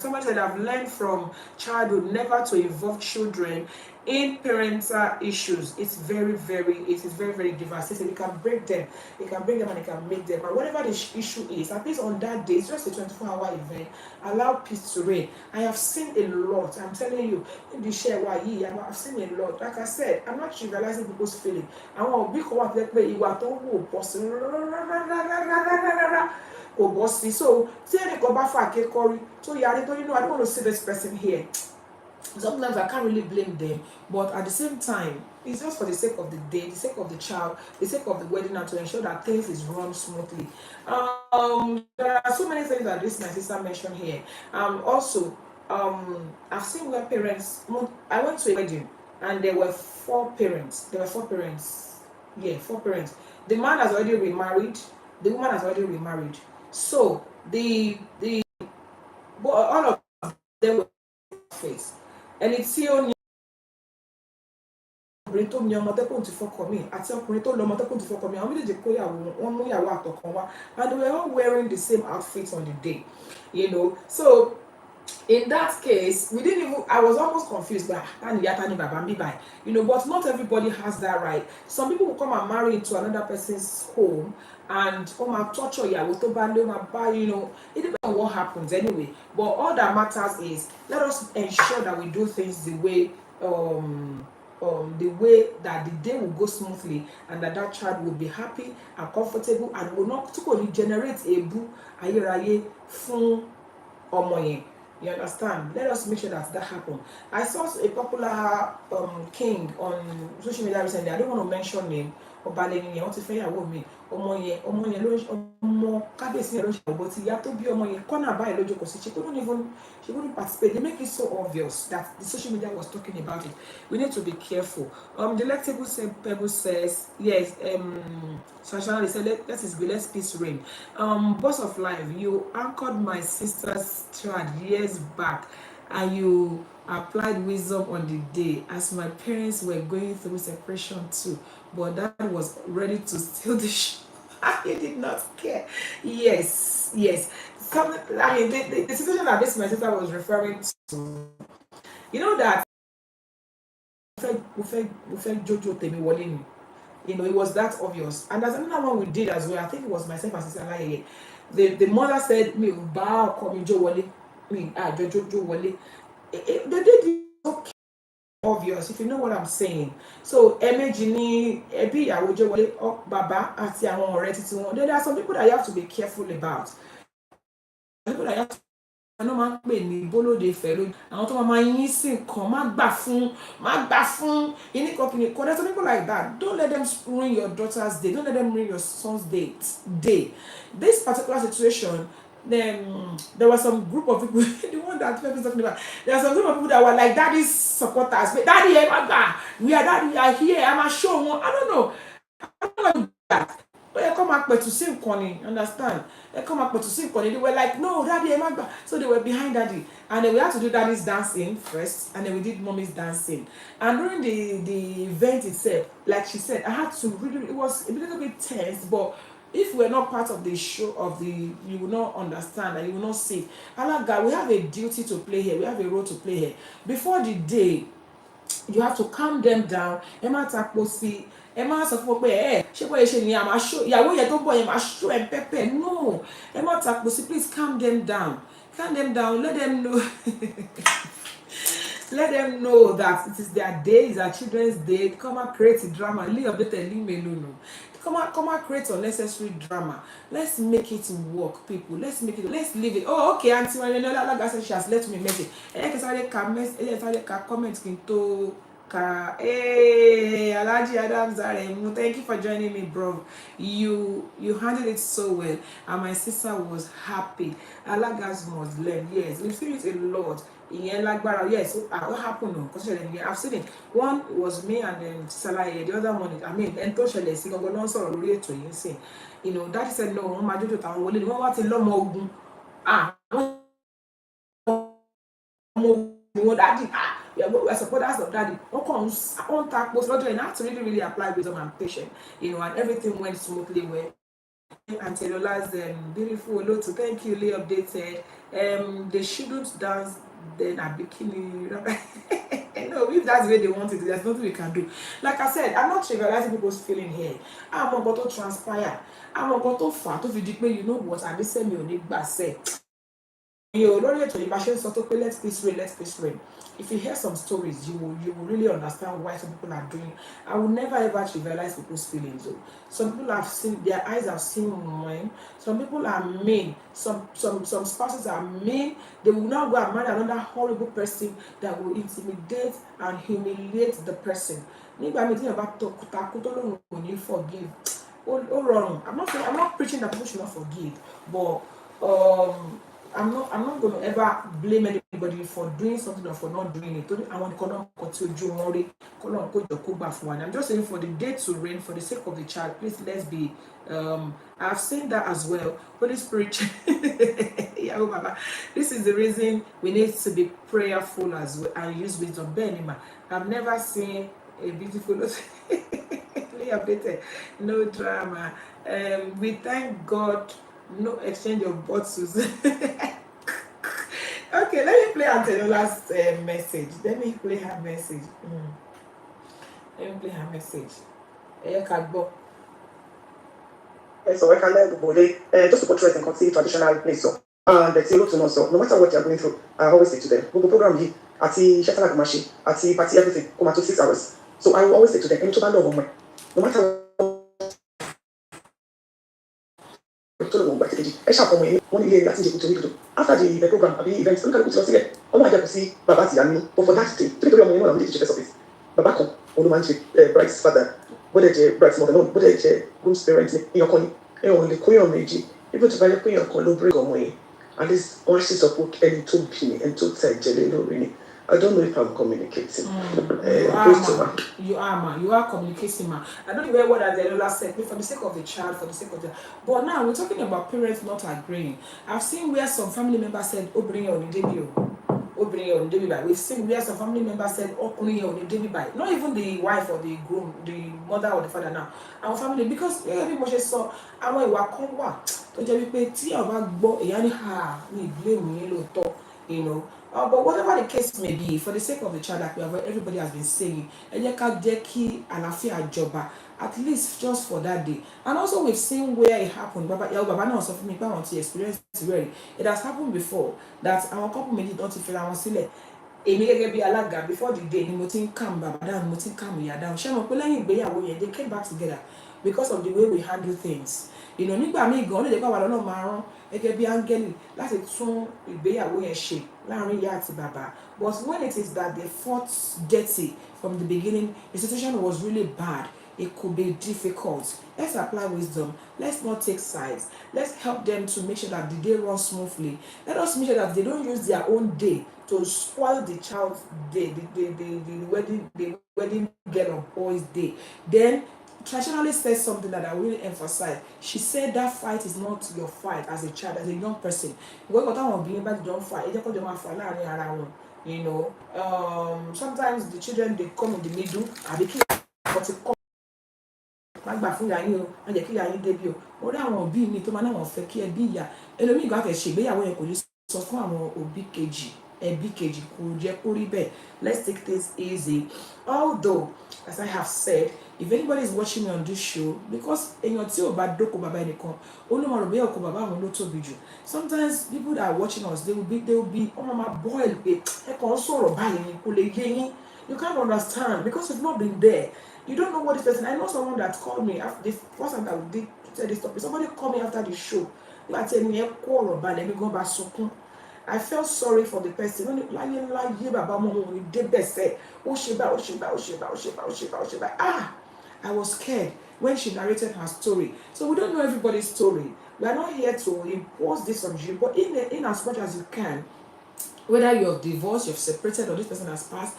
Somebody said, I've learned from childhood never to involve children in parental issues. It is very, very devastating. It can break them. It can bring them and it can make them. But whatever the issue is, at least on that day, it's just a 24-hour event. Allow peace to reign. I have seen a lot. I'm telling you, in the share I've seen a lot. Like I said, I'm not trivializing people's feelings. I want to be what they play. You are told person. So, I don't want to see this person here. sometimes I can't really blame them, but at the same time, it's just for the sake of the day, the sake of the child, the sake of the wedding, and to ensure that things is run smoothly. There are so many things that this my sister mentioned here. Also, I've seen where parents. I went to a wedding, and there were four parents. There were four parents. Yeah, four parents. The man has already remarried. The woman has already remarried. So all of them were face. And it's only obìnrin tó ní ọmọ tẹ́kùn ti fọ́kọ mi àti ọkùnrin tó lọ́mọ tẹ́kùn ti fọ́kọ mi àwọn méjèèjì kó ìyàwó wọn mú ìyàwó àtọkàn wá, and they were all wearing the same outfit on the day, you know. So in that case, we didn't even, I was almost confused by you know, but not everybody has that right. Some people will come and marry into another person's home and torture ìyàwó tó bá lé, you know, it depends on what happens anyway. But all that matters is let us ensure that we do things the way that the day will go smoothly, and that child will be happy and comfortable and will not generate a boo ayérayé fún ọmọ yẹn. You understand? Let us make sure that happens. I saw a popular king on social media recently. I don't want to mention name. Ọbalẹni yẹn wọ́n ti fẹ́ yàwó mi. Ọmọ yẹn ló ọmọ kábíyèsí yẹn ló ṣe àwọ̀ tí ìyá tó bí ọmọ yẹn kọ́nà báyìí lójú kò sí. She couldn't participate. They make it so obvious that the social media was talking about it. We need to be careful. Delectable Pebble says yes. Shashana said let's peace reign. Boss of life, you anchored my sister's child years back, and you applied wisdom on the day as my parents were going through separation too, but that was ready to steal the show. He did not care. Yes. I mean, the situation that this my sister was referring to, you know, that Jojo Temi Wole, you know, it was that obvious. And there's another one we did as well. I think it was myself and Sister Laye. The mother said, "Me ba call me Jojo Wole, me Jojo Wole." They did it okay, obvious, if you know what I'm saying. So Emejini, Ebi Ìyàwó Jojo Wole, Baba àti àwọn ọ̀rẹ́ títí wọn. There are some people that you have to be careful about. People that you have to no máa ń pè ní bólóde ìfẹ́ lójú àwọn tó máa yín sí nǹkan má gbà fún any company. There's some people like that. Don't let them ruin your daughter's day. Don't let them ruin your son's day. This particular situation, there was some group of people the one that people talking about, there are some group of people that were like daddy's supporters. But daddy, we are here, I'm a show one. I don't know that. But come back to sing Connie, understand? They come back to sing Connie. They were like, no, daddy, so they were behind daddy. And then we had to do daddy's dancing first, and then we did mommy's dancing. And during the event itself, like she said, I had to really, it was a little bit tense, but if we're not part of the show you will not understand and you will not see. Alaga, we have a duty to play here. We have a role to play here. Before the day, you have to calm them down. Emma Taposi, Emma sọ fún pé ṣé bóyá ṣe ni a máa show ìyàwó yẹn tó bọ̀ yẹn máa show ẹ̀ pẹ́pẹ́. No, Emma Taposi, please calm them down. Let them know. Let them know that it is their day, it's their children's day. Come and create a drama. Come on, create unnecessary drama. Let's make it work, people. Let's leave it. Oh, okay, Auntie Marinola, like I said, she has left me a message. Comment hey, Alaji Adams Aremu, thank you for joining me, bro. You handled it so well, and my sister was happy. Alagas must learn. Yes, we've seen it a lot. Yes, what happened? I've seen it. One was me and then Salaye. The other one, and Toshele, you know, Daddy said no. Mama Jojo Town Wole. Wọ́n wá ti lọ́mọ ogun. Daddy. We are supporters of daddy. On tap post lodge and have to really apply wisdom and patience, you know, and everything went smoothly well. Auntie Lola's beautiful hello to thank you, Lee updated. They shouldn't dance then a bikini. No, if that's the way they want it, there's nothing we can do. Like I said, I'm not trivializing people's feeling here. I'm not going to transpire. I'm not going to far to you know what I be saying me on it say. Let's peace reign, let's peace reign. If you hear some stories, you will really understand why some people are doing. I will never ever trivialize people's feelings. Though. Some people have seen, their eyes have seen mine. Some people are mean. Some spouses are mean. They will now go and marry another horrible person that will intimidate and humiliate the person. Nígbà míì tí èèyàn bá takú tó lóun kò ní forgive. Ó rọrùn. I'm not preaching that people should not forgive, but I'm not going to ever blame anybody for doing something or for not doing it. I want to I'm just saying for the day to reign, for the sake of the child, please let's be. I've seen that as well. Holy Spirit, yeah, this is the reason we need to be prayerful as well and use wisdom. Benima, I've never seen a beautiful. Updated, no drama. We thank God. No exchange of bottles. Okay, let me play Antenola's message. Let me play her message. Let me play her message. So I can let just to portray and consider traditional place. So and the to know so no matter what you're going through, I always say to them, Google program here at the Shatana Gumashi, at the party everything, come to 6 hours. So I will always say to them, no matter after the program, the event, look at it. All I get to see Baba Tiani, but for that day, to be on the teacher's office. Babako, Bride's father, what a bride's mother, what a groom's parents, in your coin, only Koyon Meiji, able to buy a Koyon Colobri away. And this one she support any 2 penny and 2 side jelly, really. I don't know if I'm communicating. You are communicating, ma. I don't know what Adelola said, but for the sake of the child, for the sake of the. But now we're talking about parents not agreeing. I've seen where some family members said, "Oh, bring your debut." We've seen where some family members said, "Oh, bring your debut by." Not even the wife or the groom, the mother or the father now. Our family, because everybody saw our Wakonwa. To tell you, tí ọba gbọ́ èyàn ní ha ní blame yín lóòótọ́, you know. But whatever the case may be, for the sake of the child, like everybody has been saying, at least just for that day. And also we've seen where it happened. Baba now suffer me to experience it. It has happened before that our couple may not feel our silly. Before the day, ni calm Baba down, calm ya down. They came back together because of the way we handle things. You know, nígbà míì gan lè jẹ́ pé àwa lọ́nà máa rán gẹ́gẹ́ bí áńgẹ́lì láti tún ìgbéyàwó yẹn ṣe láàrin ìyá àti bàbá. But when it is that they fought dirty from the beginning, the situation was really bad. It could be difficult. Let's apply wisdom. Let's not take sides. Let's help them to make sure that the day runs smoothly. Let us make sure that they don't use their own day to spoil the child's day, the wedding girl or boy's day. Then traditionally says something that I really emphasize. She said that fight is not your fight as a child, as a young person. Don't fight. You know, sometimes the children they come in the middle. Magba fún ìyá yín o, má jẹ́ kí ìyá yín débi o. Ó rí àwọn òbí mi tó máa náwọn fẹ́ kí ẹbí ìyá. Ẹlòmíì ìgbà fẹ́ ṣègbéyàwó yẹn kò ní sọ fún àwọn òbí kejì, ẹbí kejì kò jẹ́ kó rí bẹ́ẹ̀. Let's take this easy. Although, as I have said, if anybody is watching me on this show, because èèyàn tí ò bá dóko bàbá ẹnìkan, ó ló máa rò bẹ́ẹ̀ ọkọ bàbá àwọn ló tóbi jù. Sometimes people that are watching us, they will be ọmọ máa boil pé ẹ kàn ń sọ̀rọ̀ báyìí ni kò lè yé yín. You can't understand because you've not been there. You don't know what this person. I know someone that called me after the first time that we did this topic. Somebody called me after the show. I felt sorry for the person. I was scared when she narrated her story. So we don't know everybody's story. We are not here to impose this on you, but in as much as you can, whether you're divorced, you've separated, or this person has passed,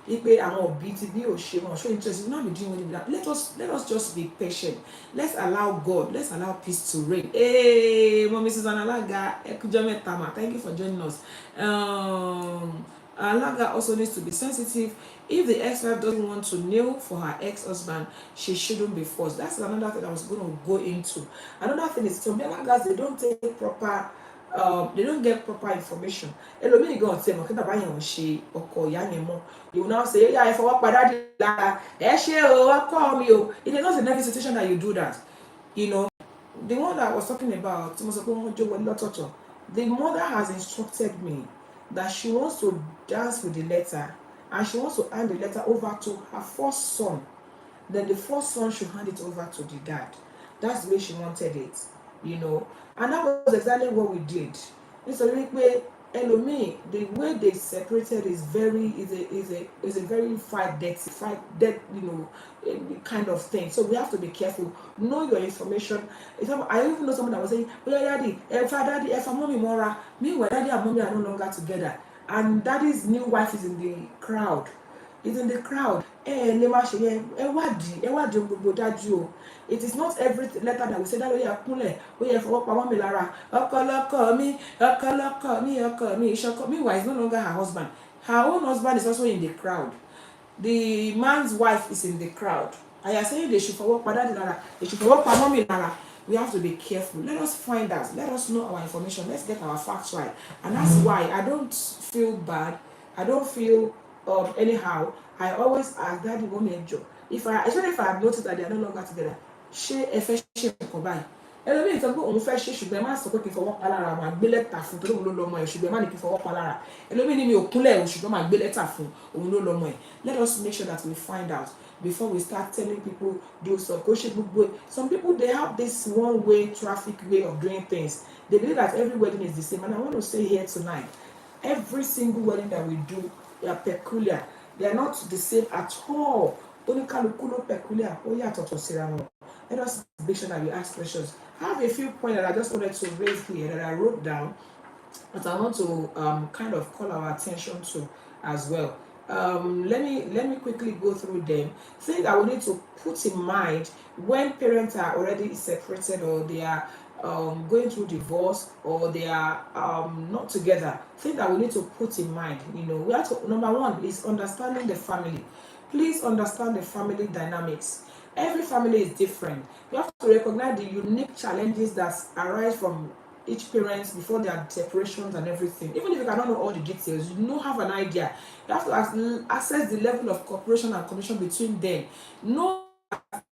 interest not be doing with that. Let us just be patient. Let's allow God, let's allow peace to reign. Hey, Mommy Susanna Alaga, thank you for joining us. Alaga also needs to be sensitive. If the ex-wife doesn't want to kneel for her ex-husband, she shouldn't be forced. That's another thing I was going to go into. Another thing is, some Alagas, they don't take proper they don't get proper information. You will now say, yeah, if I walk by that, it is not a negative situation that you do that. You know, the one that I was talking about, the mother has instructed me that she wants to dance with the letter and she wants to hand the letter over to her first son. Then the first son should hand it over to the dad. That's the way she wanted it, you know. And that was exactly what we did. Nítorí pé ẹlòmíì, the way they separated is a very you know, kind of thing. So we have to be careful. Know your information. I even know someone that was saying, "Oh yeah, daddy, if mommy mora." Meanwhile, daddy and mommy are no longer together, and daddy's new wife is in the crowd. Is in the crowd. It is not every letter that we say that meanwhile it's no longer her husband. Her own husband is also in the crowd. The man's wife is in the crowd. I am saying they should forward they should forward mommy Lara. We have to be careful. Let us find out. Let us know our information. Let's get our facts right. And that's why I don't feel bad. I don't feel anyhow. I always ask daddy, mommy, and Joe. Especially if I have noticed that they are no longer together, ṣé ẹ fẹ́ ṣe nǹkan báyìí? Ẹlòmíì sọ pé òun fẹ́ ṣe ṣùgbọ́n ẹ má sọ pé kí n fọwọ́ pa lára, màá gbé lẹ́tà fún torí òun ló lọ́mọ ẹ̀, ṣùgbọ́n ẹ má ní kí n fọwọ́ pa lára. Ẹlòmíì ní mi ò kúnlẹ̀ o ṣùgbọ́n màá gbé lẹ́tà fún òun ló lọ́mọ ẹ̀. Let us make sure that we find out before we start telling people do so. Some people, they have this one way traffic way of doing things. They believe that every wedding is the same. And I want to say here tonight, every single wedding that we do, they are peculiar. They are not the same at all. Peculiar. Let us make sure that we ask questions. I have a few points that I just wanted to raise here that I wrote down, but I want to kind of call our attention to as well. Let me quickly go through them. Things that we need to put in mind when parents are already separated or they are going through divorce or they are not together. Things that we need to put in mind. You know, we have to, number one is understanding the family. Please understand the family dynamics. Every family is different. You have to recognize the unique challenges that arise from each parent before their separations and everything. Even if you cannot know all the details, you don't have an idea. You have to assess the level of cooperation and communication between them. Know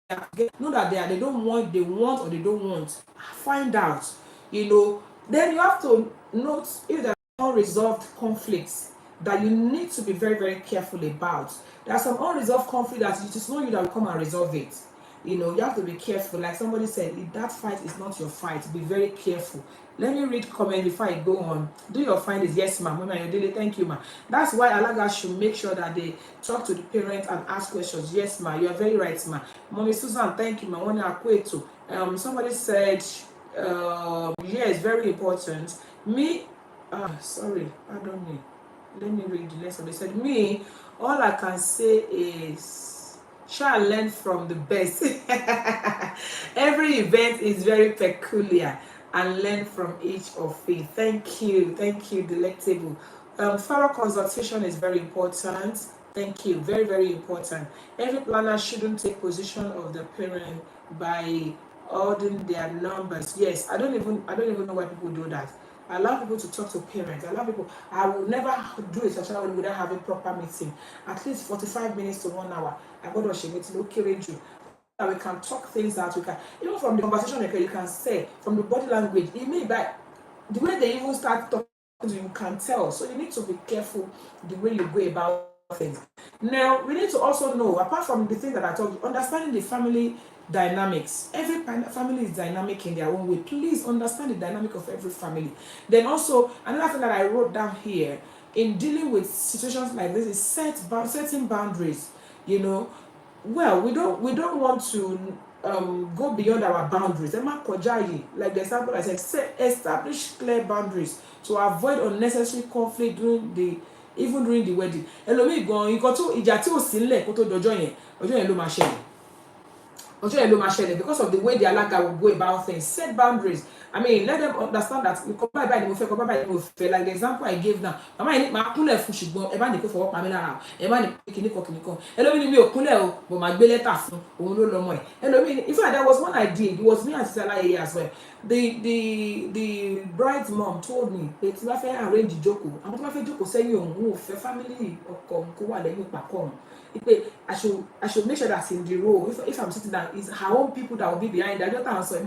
that they don't want, they want or they don't want. Find out, you know. Then you have to note if there are unresolved conflicts that you need to be very, very careful about. There are some unresolved conflicts that it is not you that will come and resolve it. You know, you have to be careful. Like somebody said, if that fight is not your fight, be very careful. Let me read comment before I go on. Do your findings. Yes, ma'am. Thank you, ma'am. That's why Alaga should make sure that they talk to the parents and ask questions. Yes, ma'am. You are very right, ma'am. Mommy Susan, thank you, ma'am. Somebody said, yes, very important. Sorry, pardon me. Let me read the lesson. They said, me, all I can say is, shall learn from the best. Every event is very peculiar and learn from each of it. Thank you, delectable. Thorough consultation is very important. Thank you, very, very important. Every planner shouldn't take position of the parent by ordering their numbers. Yes, I don't even know why people do that. I allow people to talk to parents. I will never do a social without having proper meeting. At least 45 minutes to 1 hour. I go to a meeting, okay, that we can talk things out. We can, even from the conversation you can say, from the body language, it may be the way they even start talking to you, can tell. So you need to be careful the way you go about things. Now, we need to also know, apart from the things that I told you, understanding the family dynamics. Every family is dynamic in their own way. Please understand the dynamic of every family. Then also, another thing that I wrote down here, in dealing with situations like this, is setting boundaries. You know, well, we don't want to go beyond our boundaries. Like the example I said, establish clear boundaries to avoid unnecessary conflict during the wedding. Ẹlòmíì gan nǹkan tó ìjà tí ò sí nílẹ̀ kó tó dọjọ́ yẹn ló máa ṣẹlẹ̀. Because of the way the alaga will go about things. Set boundaries. I mean, let them understand that like the example I gave now. Mama, I need my kule fun ṣùgbọ́n ẹ bá ní kó fọwọ́ pa mí lára. Ẹ bá ní kíní kan. Ẹlòmíì ni mi ò kúnlẹ̀ o, but my gbé lẹ́tà fún òun ló lọ́mọ ẹ̀. Ẹlòmíì, in fact, there was one I did. It was me and Sister Laye as well. The bride's mom told me pé tí wọ́n fẹ́ arrange ìjókòó, àwọn tí wọ́n fẹ́ jókòó sẹ́yìn òun ò fẹ́ family ọkọ kó wà lẹ́yìn ìpàkọ́ òun. I should make sure that's in the row. If I'm sitting down, it's her own people that will be behind. I just answer.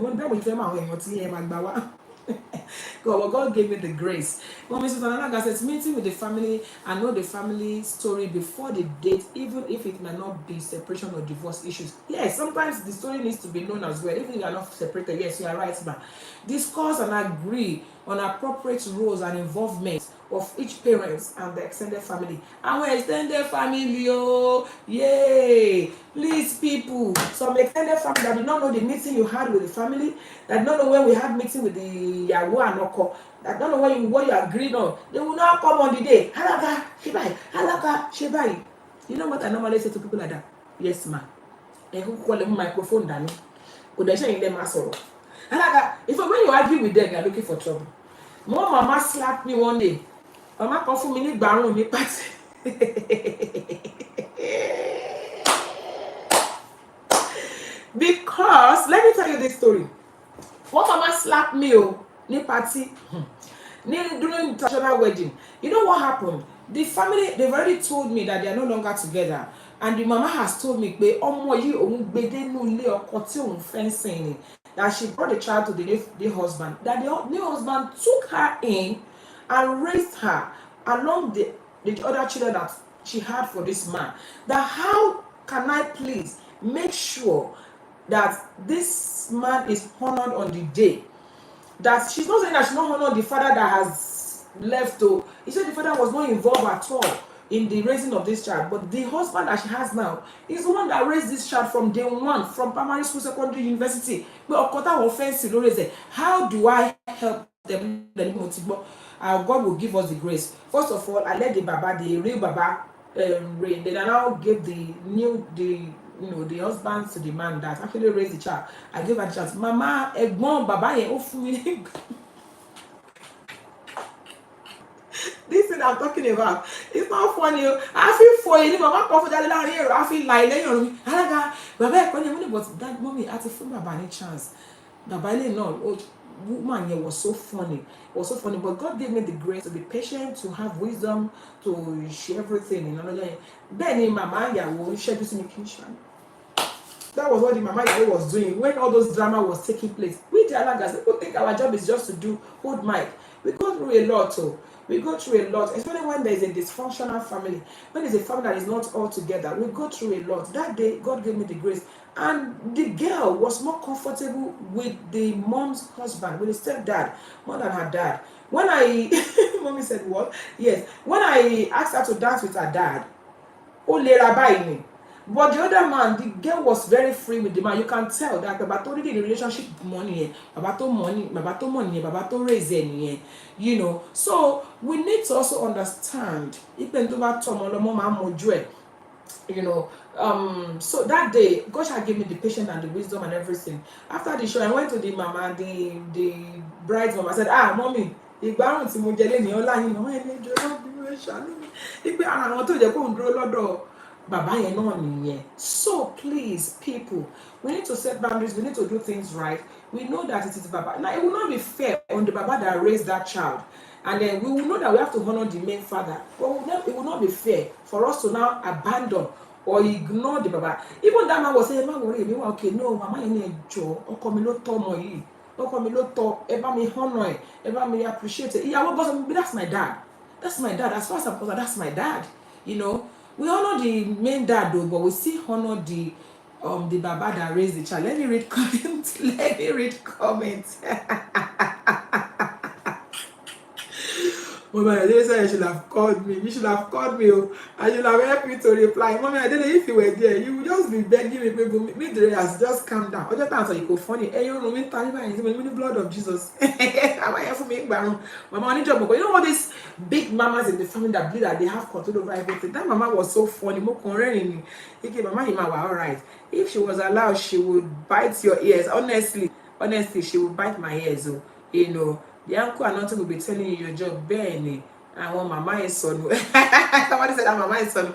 God gave me the grace. When Mrs. Ananaga says meeting with the family and know the family story before the date, even if it may not be separation or divorce issues. Yes, sometimes the story needs to be known as well. Even if you are not separated, yes, you are right, ma. Discuss and agree on appropriate roles and involvement of each parents and the extended family. Our extended family, oh, yay! Please, people, some extended family that did not know the meeting you had with the family, that did not know when we had meeting with the Yawo and Oko, that don't know what you agreed on, they will not come on the day. Halaka, Shibai. You know what I normally say to people like that? Yes, ma. And who call them microphone, Danny? Could they say in them asshole? Halaka, if when you argue with them, you are looking for trouble. More mama slapped me one day. Mama come for me ní gbàrún mi pàtì. Because let me tell you this story. One mama slapped me ní party during traditional wedding. You know what happened? The family, they've already told me that they are no longer together. And the mama has told me pé ọmọ yìí òun gbé dénú ilé ọkọ tí òun fẹ́ sìn ni. That she brought the child to the husband. That the new husband took her in and raised her along the other children that she had for this man. That how can I please make sure that this man is honored on the day? That she's not saying that she's not honored the father that has left. He said the father was not involved at all in the raising of this child, but the husband that she has now is the one that raised this child from day one, from primary school, secondary, university. How do I help them? Our God will give us the grace. First of all, I let the real Baba reign. Then I now give the husband to the man that actually raised the child. I gave her a chance. Mama, Egbon, Baba, this thing I'm talking about, it's not funny. I feel for you. Mama, I feel like Baba, but that mommy, I feel Baba any chance. Baba, no, woman here was so funny. It was so funny, but God gave me the grace to be patient, to have wisdom, to share everything in another. Benny, Mama, Yawo, share this mission. That was what the Mama Yawo was doing when all those drama was taking place. We the Alagas, people think our job is just to hold mic. We go through a lot, we go through a lot, especially when there is a dysfunctional family, when there's a family that is not all together. We go through a lot. That day, God gave me the grace. And the girl was more comfortable with the mom's husband, with the stepdad, more than her dad. When mommy said what? Yes. When I asked her to dance with her dad, but the other man, the girl was very free with the man. You can tell that Baba told the relationship money, Baba to raise any, you know. So we need to also understand, you know. So that day, God had given me the patience and the wisdom and everything. After the show, I went to the mama, the bride's mama. I said, mommy, ìgbárùn tí mo jẹ lẹ́ni ọlá yín mama ẹni jọ̀ọ́ bí mo ṣàánú mi. Ìgbé ara àwọn tó jẹ́ kó ń dúró lọ́dọ̀ bàbá yẹn náà nìyẹn. So please, people, we need to set boundaries. We need to do things right. We know that it is Baba. Now, it will not be fair on the Baba that raised that child. And then we will know that we have to honor the main father. But it will not be fair for us to now abandon or ignore the Baba. Even that man was saying, okay, no, Mama, you need Joe, or come lo tomo yi, or come lo to, eba me honor, eba me appreciate it. Yeah, that's my dad. That's my dad. As far as I'm concerned, that's my dad. You know, we honor the main dad though, but we still honor the Baba that raised the child. Let me read comments. Mama, I didn't say you should have called me. You should have called me. And you have helped me to reply. Mommy, I didn't know if you were there. You would just be begging me. Me, just calm down. Other times you go funny. Hey, you know me, the blood of Jesus. Am I here for me? Mama, you know all these big mamas in the family that believe that they have control over everything. That mama was so funny. Mama, all right. If she was allowed, she would bite your ears. Honestly, she would bite my ears. You know, the uncle and auntie will be telling you your job, Benny. And when mama is son, somebody said that mama is son,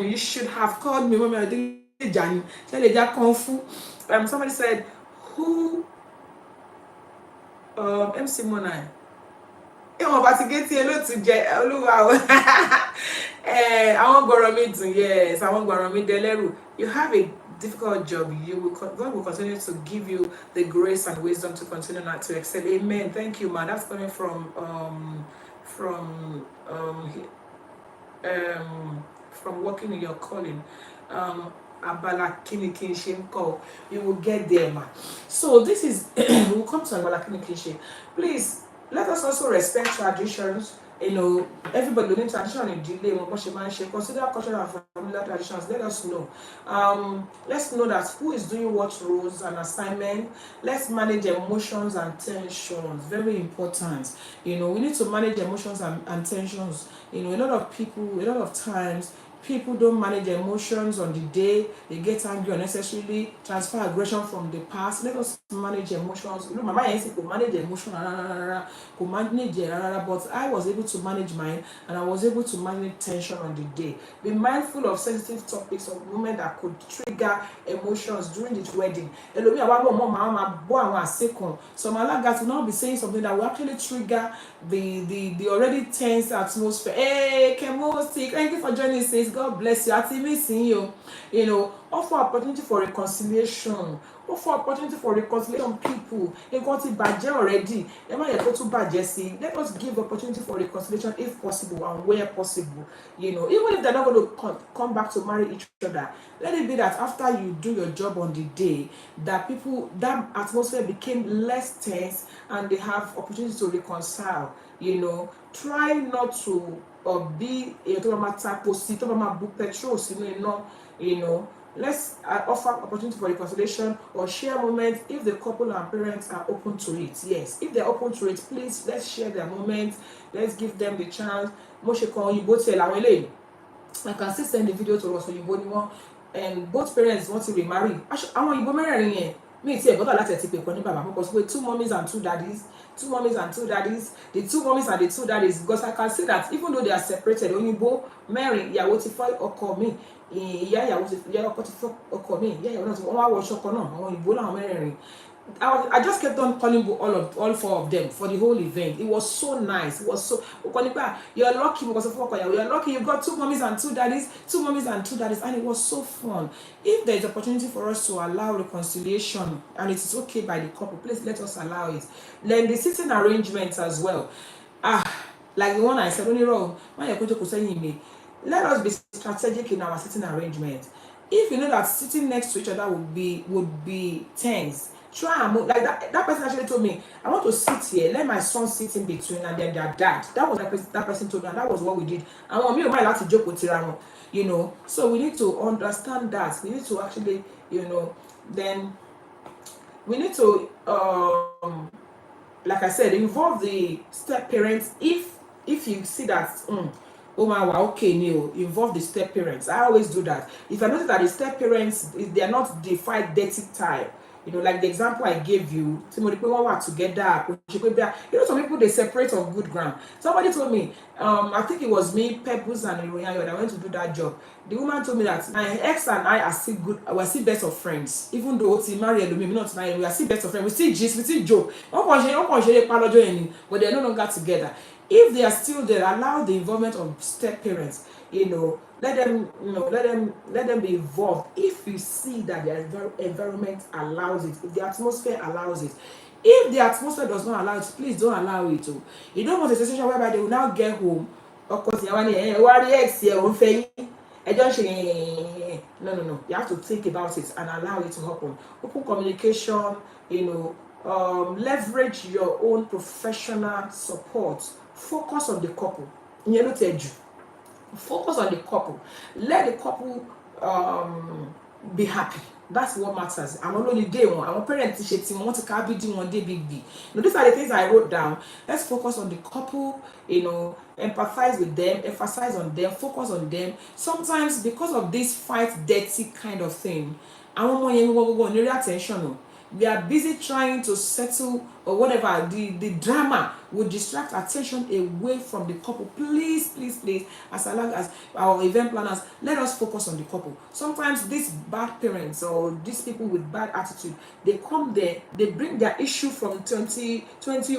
you should have called me when I did Jan. Kung Fu. Somebody said, who MC Monai? Ìwọ̀n bá ti gé tí eló ti jẹ olúwa o. Àwọn gbọ́rọ̀ mi dùn, yes, àwọn gbọ́rọ̀ mi dẹlẹ́rù. You have a difficult job. God will continue to give you the grace and wisdom to continue not to excel. Amen. Thank you, man. That's coming from working in your calling. Abala kini kinship call. You will get there, man. So this is we'll come to Abala kini kinship. Please let us also respect traditions. You know, everybody doing tradition in delay, consider cultural and familiar traditions. Let us know. Let's know that who is doing what roles and assignment. Let's manage emotions and tensions. Very important. You know, we need to manage emotions and tensions. You know, a lot of times, people don't manage emotions on the day. They get angry unnecessarily, transfer aggression from the past. Let us manage emotions. You know, my mind said to manage emotion, but I was able to manage mine, and I was able to manage tension on the day. Be mindful of sensitive topics or moments that could trigger emotions during the wedding. Some alagas will not be saying something that will actually trigger the already tense atmosphere. Hey, Kemosi, thank you for joining, sis. God bless you. I'm missing you. You know, offer opportunity for reconciliation. Offer opportunity for reconciliation, people. They got it bad already. Let us give opportunity for reconciliation if possible and where possible. You know, even if they're not going to come back to marry each other, let it be that after you do your job on the day, that atmosphere became less tense and they have opportunity to reconcile. You know, try not to be a petrol, you know. Let's offer opportunity for reconciliation or share moments if the couple and parents are open to it. Yes, if they're open to it, please let's share their moments. Let's give them the chance. I can still send the video to us for and both parents want to remarry. I want you marry me see about that because with 2 mommies and 2 daddies, 2 mommies and 2 daddies, the 2 mommies and the 2 daddies, because I can see that even though they are separated, when you both marry, yeah, what if I call me? Yeah, what if call me? Yeah, not one watch up or no, I just kept on calling all 4 of them for the whole event. It was so nice. It was so you're lucky because of you're lucky you got 2 mommies and 2 daddies, 2 mommies and 2 daddies, and it was so fun. If there is opportunity for us to allow reconciliation and it is okay by the couple, please let us allow it. Then the sitting arrangements as well. Like the one I said, only wrong. Let us be strategic in our sitting arrangements. If you know that sitting next to each other would be tense, try and move. Like that person actually told me, I want to sit here, let my son sit in between and then their dad. That was that person told me, and that was what we did. And when me and my like to joke with Tirano, you know. So we need to understand that. We need to actually, you know, then we need to like I said, involve the step parents if you see that involve the step parents. I always do that. If I notice that the step parents, they are not the fight dirty type, you know, like the example I gave you, some people work together. You know, some people they separate on good ground. Somebody told me, I think it was me, Pebbles, and Iroyayo that went to do that job. The woman told me that my ex and I are still good, we're still best of friends. Even though we not married, we are still best of friends. We still gist, we still joke. But they're no longer together. If they are still there, allow the involvement of step parents. You know, let them be involved. If you see that the environment allows it, if the atmosphere allows it. If the atmosphere does not allow it, please don't allow it to. You don't want a situation whereby they will now get home. Of course, no. You have to think about it and allow it to happen. Open communication, you know, leverage your own professional support. Focus on the couple. Focus on the couple. Let the couple be happy. That's what matters. I'm only day one. I'm parents want to carry one day big B. Now, these are the things I wrote down. Let's focus on the couple, you know, empathize with them, emphasize on them, focus on them. Sometimes because of this fight dirty kind of thing, I want more attention. we are busy trying to settle or whatever. The drama will distract attention away from the couple. Please, please, please, as long as our event planners, let us focus on the couple. Sometimes these bad parents or these people with bad attitude, they come there, they bring their issue from 2020,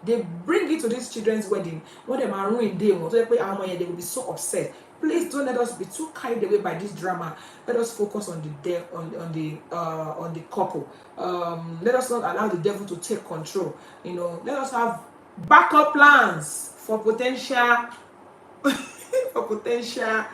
they bring it to this children's wedding. What them are ruined, they will be so upset. Please don't let us be too carried away by this drama. Let us focus on the couple. Let us not allow the devil to take control. Let us have backup plans for potential for potential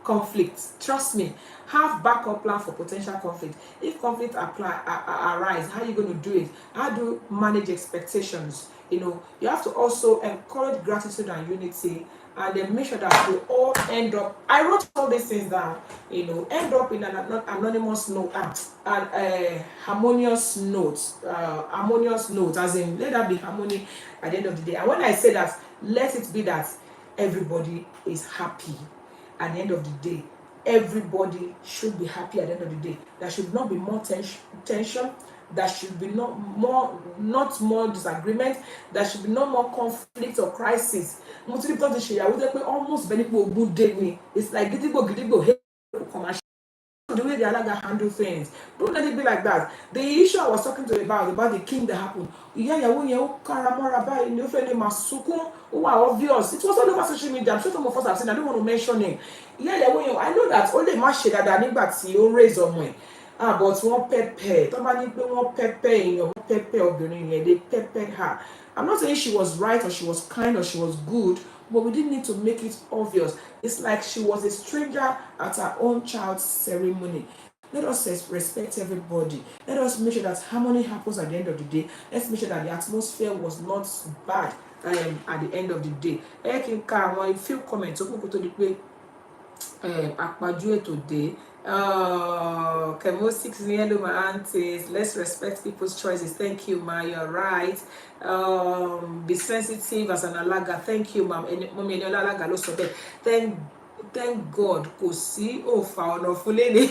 conflict. Trust me, have backup plan for potential conflict. If conflict arise, how are you going to do it? How do you manage expectations? You have to also encourage gratitude and unity, and then make sure that we all end up. I wrote all these things down. End up in an anonymous note, harmonious note, as in let that be harmony at the end of the day. And when I say that, let it be that everybody is happy at the end of the day. Everybody should be happy at the end of the day. There should not be more tension. There should be not more disagreement. There should be no more conflict or crisis. Almost it's like gidigbo the way the Alaga handle things. Don't let it be like that. The issue I was talking to you about the king that happened. Obvious. It was all over social media. I'm sure some of us have seen. I don't want to mention him. I know that only my shade that anybody will raise on me. But one pepper. One pepper they peppered her. I'm not saying she was right or she was kind or she was good, but we didn't need to make it obvious. It's like she was a stranger at her own child's ceremony. Let us respect everybody. Let us make sure that harmony happens at the end of the day. Let's make sure that the atmosphere was not bad at the end of the day. I feel comments. Today. Kemo 6 hello my aunties. Let's respect people's choices. Thank you, ma. You're right. Be sensitive as an alaga. Thank you, ma'am. Mommy alaga lo so thank God. Kò sí òfà ọ̀nà fúnlé.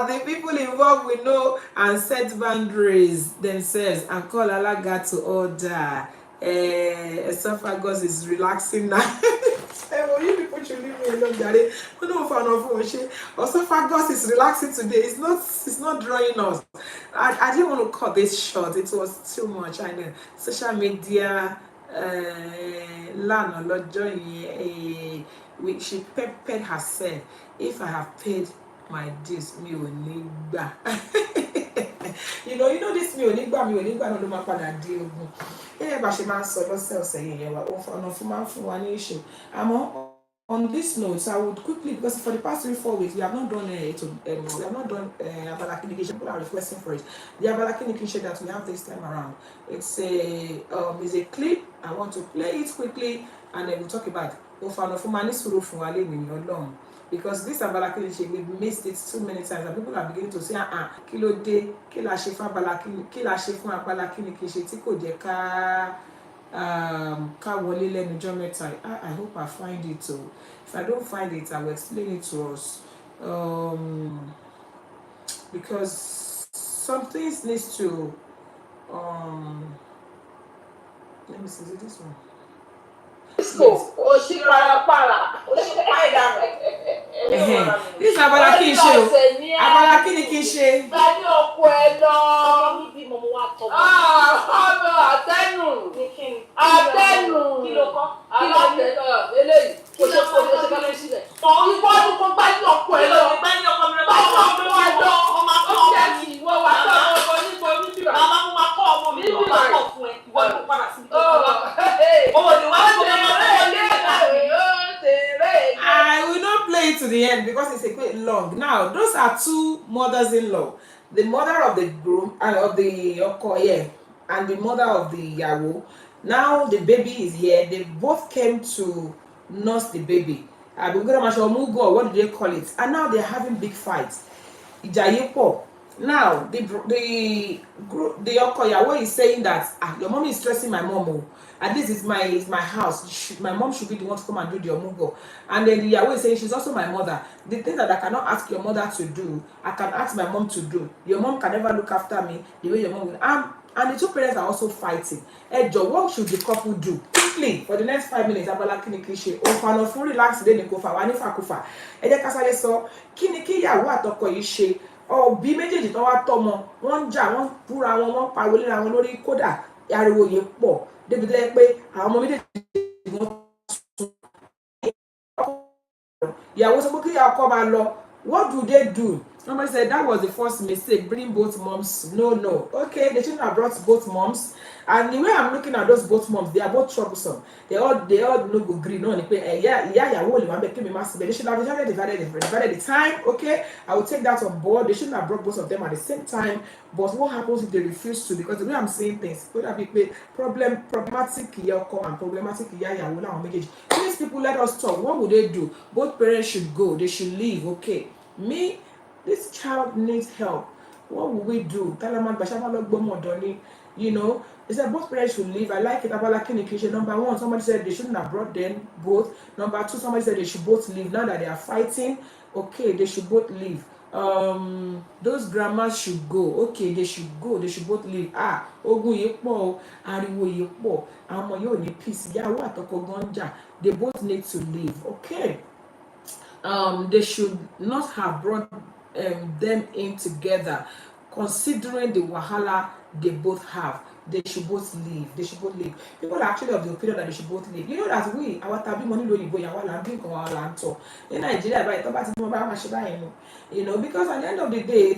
The people involved will know and set boundaries themselves and call alaga to order. Esophagus is relaxing now. You people should leave me alone, Daddy. Esophagus is relaxing today. It's not drawing us. I didn't want to cut this short. It was too much. I know. Social media, she peppered herself. If I have paid my dues, me ò ní gbà. You know this mi ò ní gbà no ló máa padà di ogun. Bá ṣe máa ń sọ lọ́sẹ̀ yẹn wá ọ̀nà fún máa ń fún wa ní issue. On this note, I would quickly, because for the past 3-4 weeks we have not done Abalakini. People are requesting for it. The Abalakini that we have this time around. It's a clip. I want to play it quickly and then we'll talk about because this Abalakini, we missed it too many times and people are beginning to say kilo de kila ṣe fún Abalakini kila ṣe fún Abalakini kì í ṣe tí kò jẹ́ ká wọlé lẹ́nu ọjọ́ mẹ́ta. I hope I find it. So if I don't find it, I will explain it to us because some things needs to let me see this one. This is Abalakini show. Abalakini kì í ṣe. I will not play it to the end because it's a bit long. Now, those are two mothers-in-law. The mother of the groom and of the Okoye and the mother of the Yawo. Now the baby is here. They both came to nurse the baby. What do they call it? And now they're having big fights. Now the Okoyawo is saying that your mom is stressing my mom. Oh. At least it's my house. My mom should be the one to come and do the omugo. And then the Yawo is saying she's also my mother. The things that I cannot ask your mother to do, I can ask my mom to do. Your mom can never look after me the way your mom will. And the two parents are also fighting. Joe, what should the couple do? Quickly, for the next 5 minutes, abala kini kí ṣe. Òfàànà fún relax today ní kò fà wá ní fàkúfà. Ẹ jẹ́ ká sáré sọ kí ni kí ìyàwó àtọkọ yìí ṣe. Òbí méjèèjì tó wá tọ́mọ, wọ́n ń jà, wọ́n búra wọn, wọ́n pariwo léra wọn lórí kódà ariwo yìí pọ̀. Débi tó yẹ pé àwọn ọmọ méjèèjì wọ́n sùn. Ìyàwó sọ pé kí ìyá ọkọ máa lọ. What do they do? Somebody said that was the first mistake, bring both moms. No. Okay, they shouldn't have brought both moms. And the way I'm looking at those both moms, they are both troublesome. They all no go green. No, they should have divided the time. Okay, I will take that on board. They shouldn't have brought both of them at the same time. But what happens if they refuse to? Because the way I'm saying things, could have been problematic Yoko and problematic Yayawola. These people let us talk. What would they do? Both parents should go. They should leave. Okay, me. This child needs help. What will we do? You know, they said both parents should leave. I like it. Number one, somebody said they shouldn't have brought them both. Number two, somebody said they should both leave. Now that they are fighting, okay, they should both leave. Those grandmas should go. Okay, they should go. They should both leave. Ogun yepo, ariwo yepo. Amo yo ni peace. Yawo atoko gonja. They both need to leave. Okay. They should not have brought them in together, considering the wahala they both have. They should both leave. People are actually of the opinion that they should both leave. You know that our tabi money don't go in Nigeria, right? You know, because at the end of the day,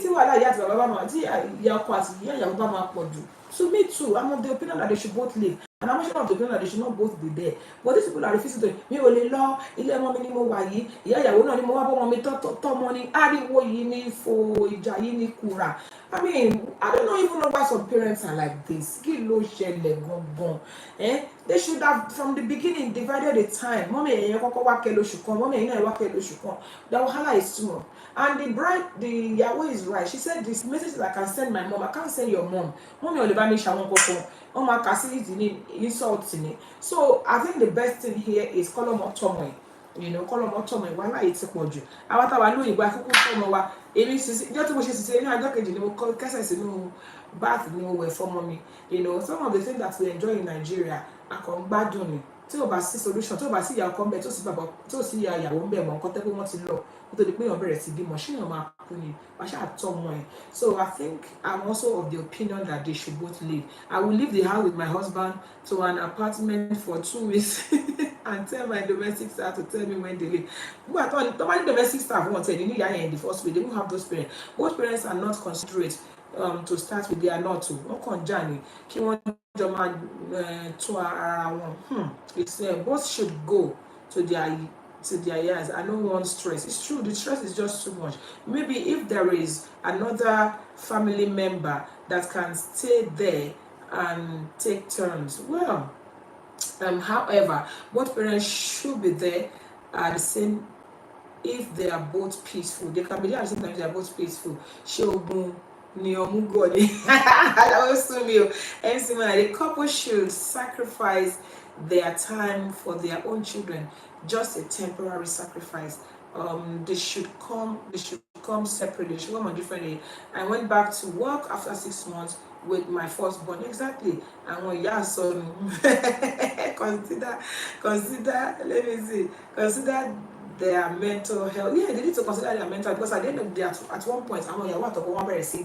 so me too, I'm of the opinion that they should both leave. And I'm of the opinion that they should not both be there. But these people are refusing to. Me only law, ilé ọmọ mi ni mo wà yìí, ìyá ìyàwó náà ni mo wá bọ́ ọmọ mi tọ́mọ ni, ariwo yìí ni fo ìjà yìí ni kura. I mean, I don't know even know why some parents are like this. Kí ló ṣẹlẹ̀ gangan? They should have from the beginning divided the time. Mommy ẹ̀yẹn kọ́kọ́ wá kẹ́ lóṣù kan, mommy ẹ̀yẹn náà wá kẹ́ lóṣù kan. The wahala is too much. And the Yahweh is right. She said this message that I can send my mom. I can't send your mom. Mommy olibami shawon koko. Oma kasi insult me. So I think the best thing here is call them you know, call them autonomy. Why not it's a quadru? I want to know you back home. Just what she said, I don't get you know, because I know bath nowhere for mommy. You know, some of the things that we enjoy in Nigeria are come bad on it. Tí o bá sí solution, tí o bá sí ìyá ọkọ ń bẹ, tí o sí ìyá ìyàwó ń bẹ mọ nǹkan tẹ́ pé wọ́n ti lọ kó tó di pé èèyàn bẹ̀rẹ̀ sí bímọ ṣé èèyàn máa kú ni wàá ṣáà tọ́ ọmọ ẹ̀. So I think I'm also of the opinion that they should both leave. I will leave the house with my husband to an apartment for 2 weeks and tell my domestic staff to tell me when they leave. But the domestic staff won't tell you ìyá yẹn in the first place. They won't have those parents. Both parents are not considerate. To start with, they are not to. Wọ́n kàn já ni kí wọ́n jọ máa tó ara wọn. It's both should go to their years. I don't want stress. It's true, the stress is just too much. Maybe if there is another family member that can stay there and take turns, well, however, both parents should be there at the same. If they are both peaceful, they can be there at the same time. They are both peaceful. That was to me. And similarly, the couple should sacrifice their time for their own children. Just a temporary sacrifice. They should come separately. They should come on differently. I went back to work after 6 months with my firstborn. Exactly. And when son consider, let me see, consider their mental health. Yeah, they need to consider their mental, because at the end of the day, at one point, I'm going to go and say,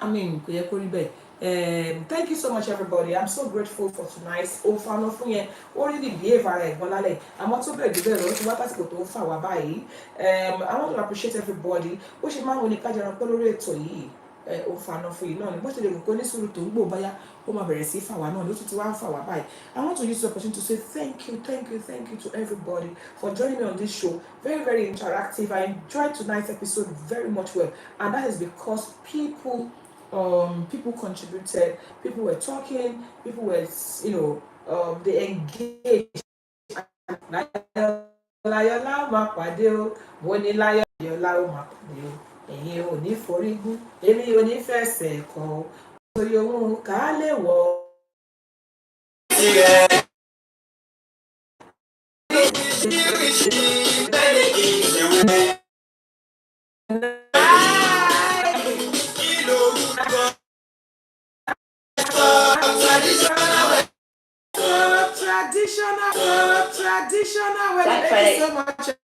I mean, thank you so much, everybody. I'm so grateful for tonight. Already behave. I'm also very good. I want to appreciate everybody. I want to use the opportunity to say thank you to everybody for joining me on this show. Very, very interactive. I enjoyed tonight's episode very much well, and that is because people contributed, people were talking, people were, they engaged. Yọlá ó máa pè mí o ẹ̀yin ò ní forí gún èmi ò ní fẹsẹ̀ kọ òye òun kà á lè wọ̀ traditional wedding. Thank you so much.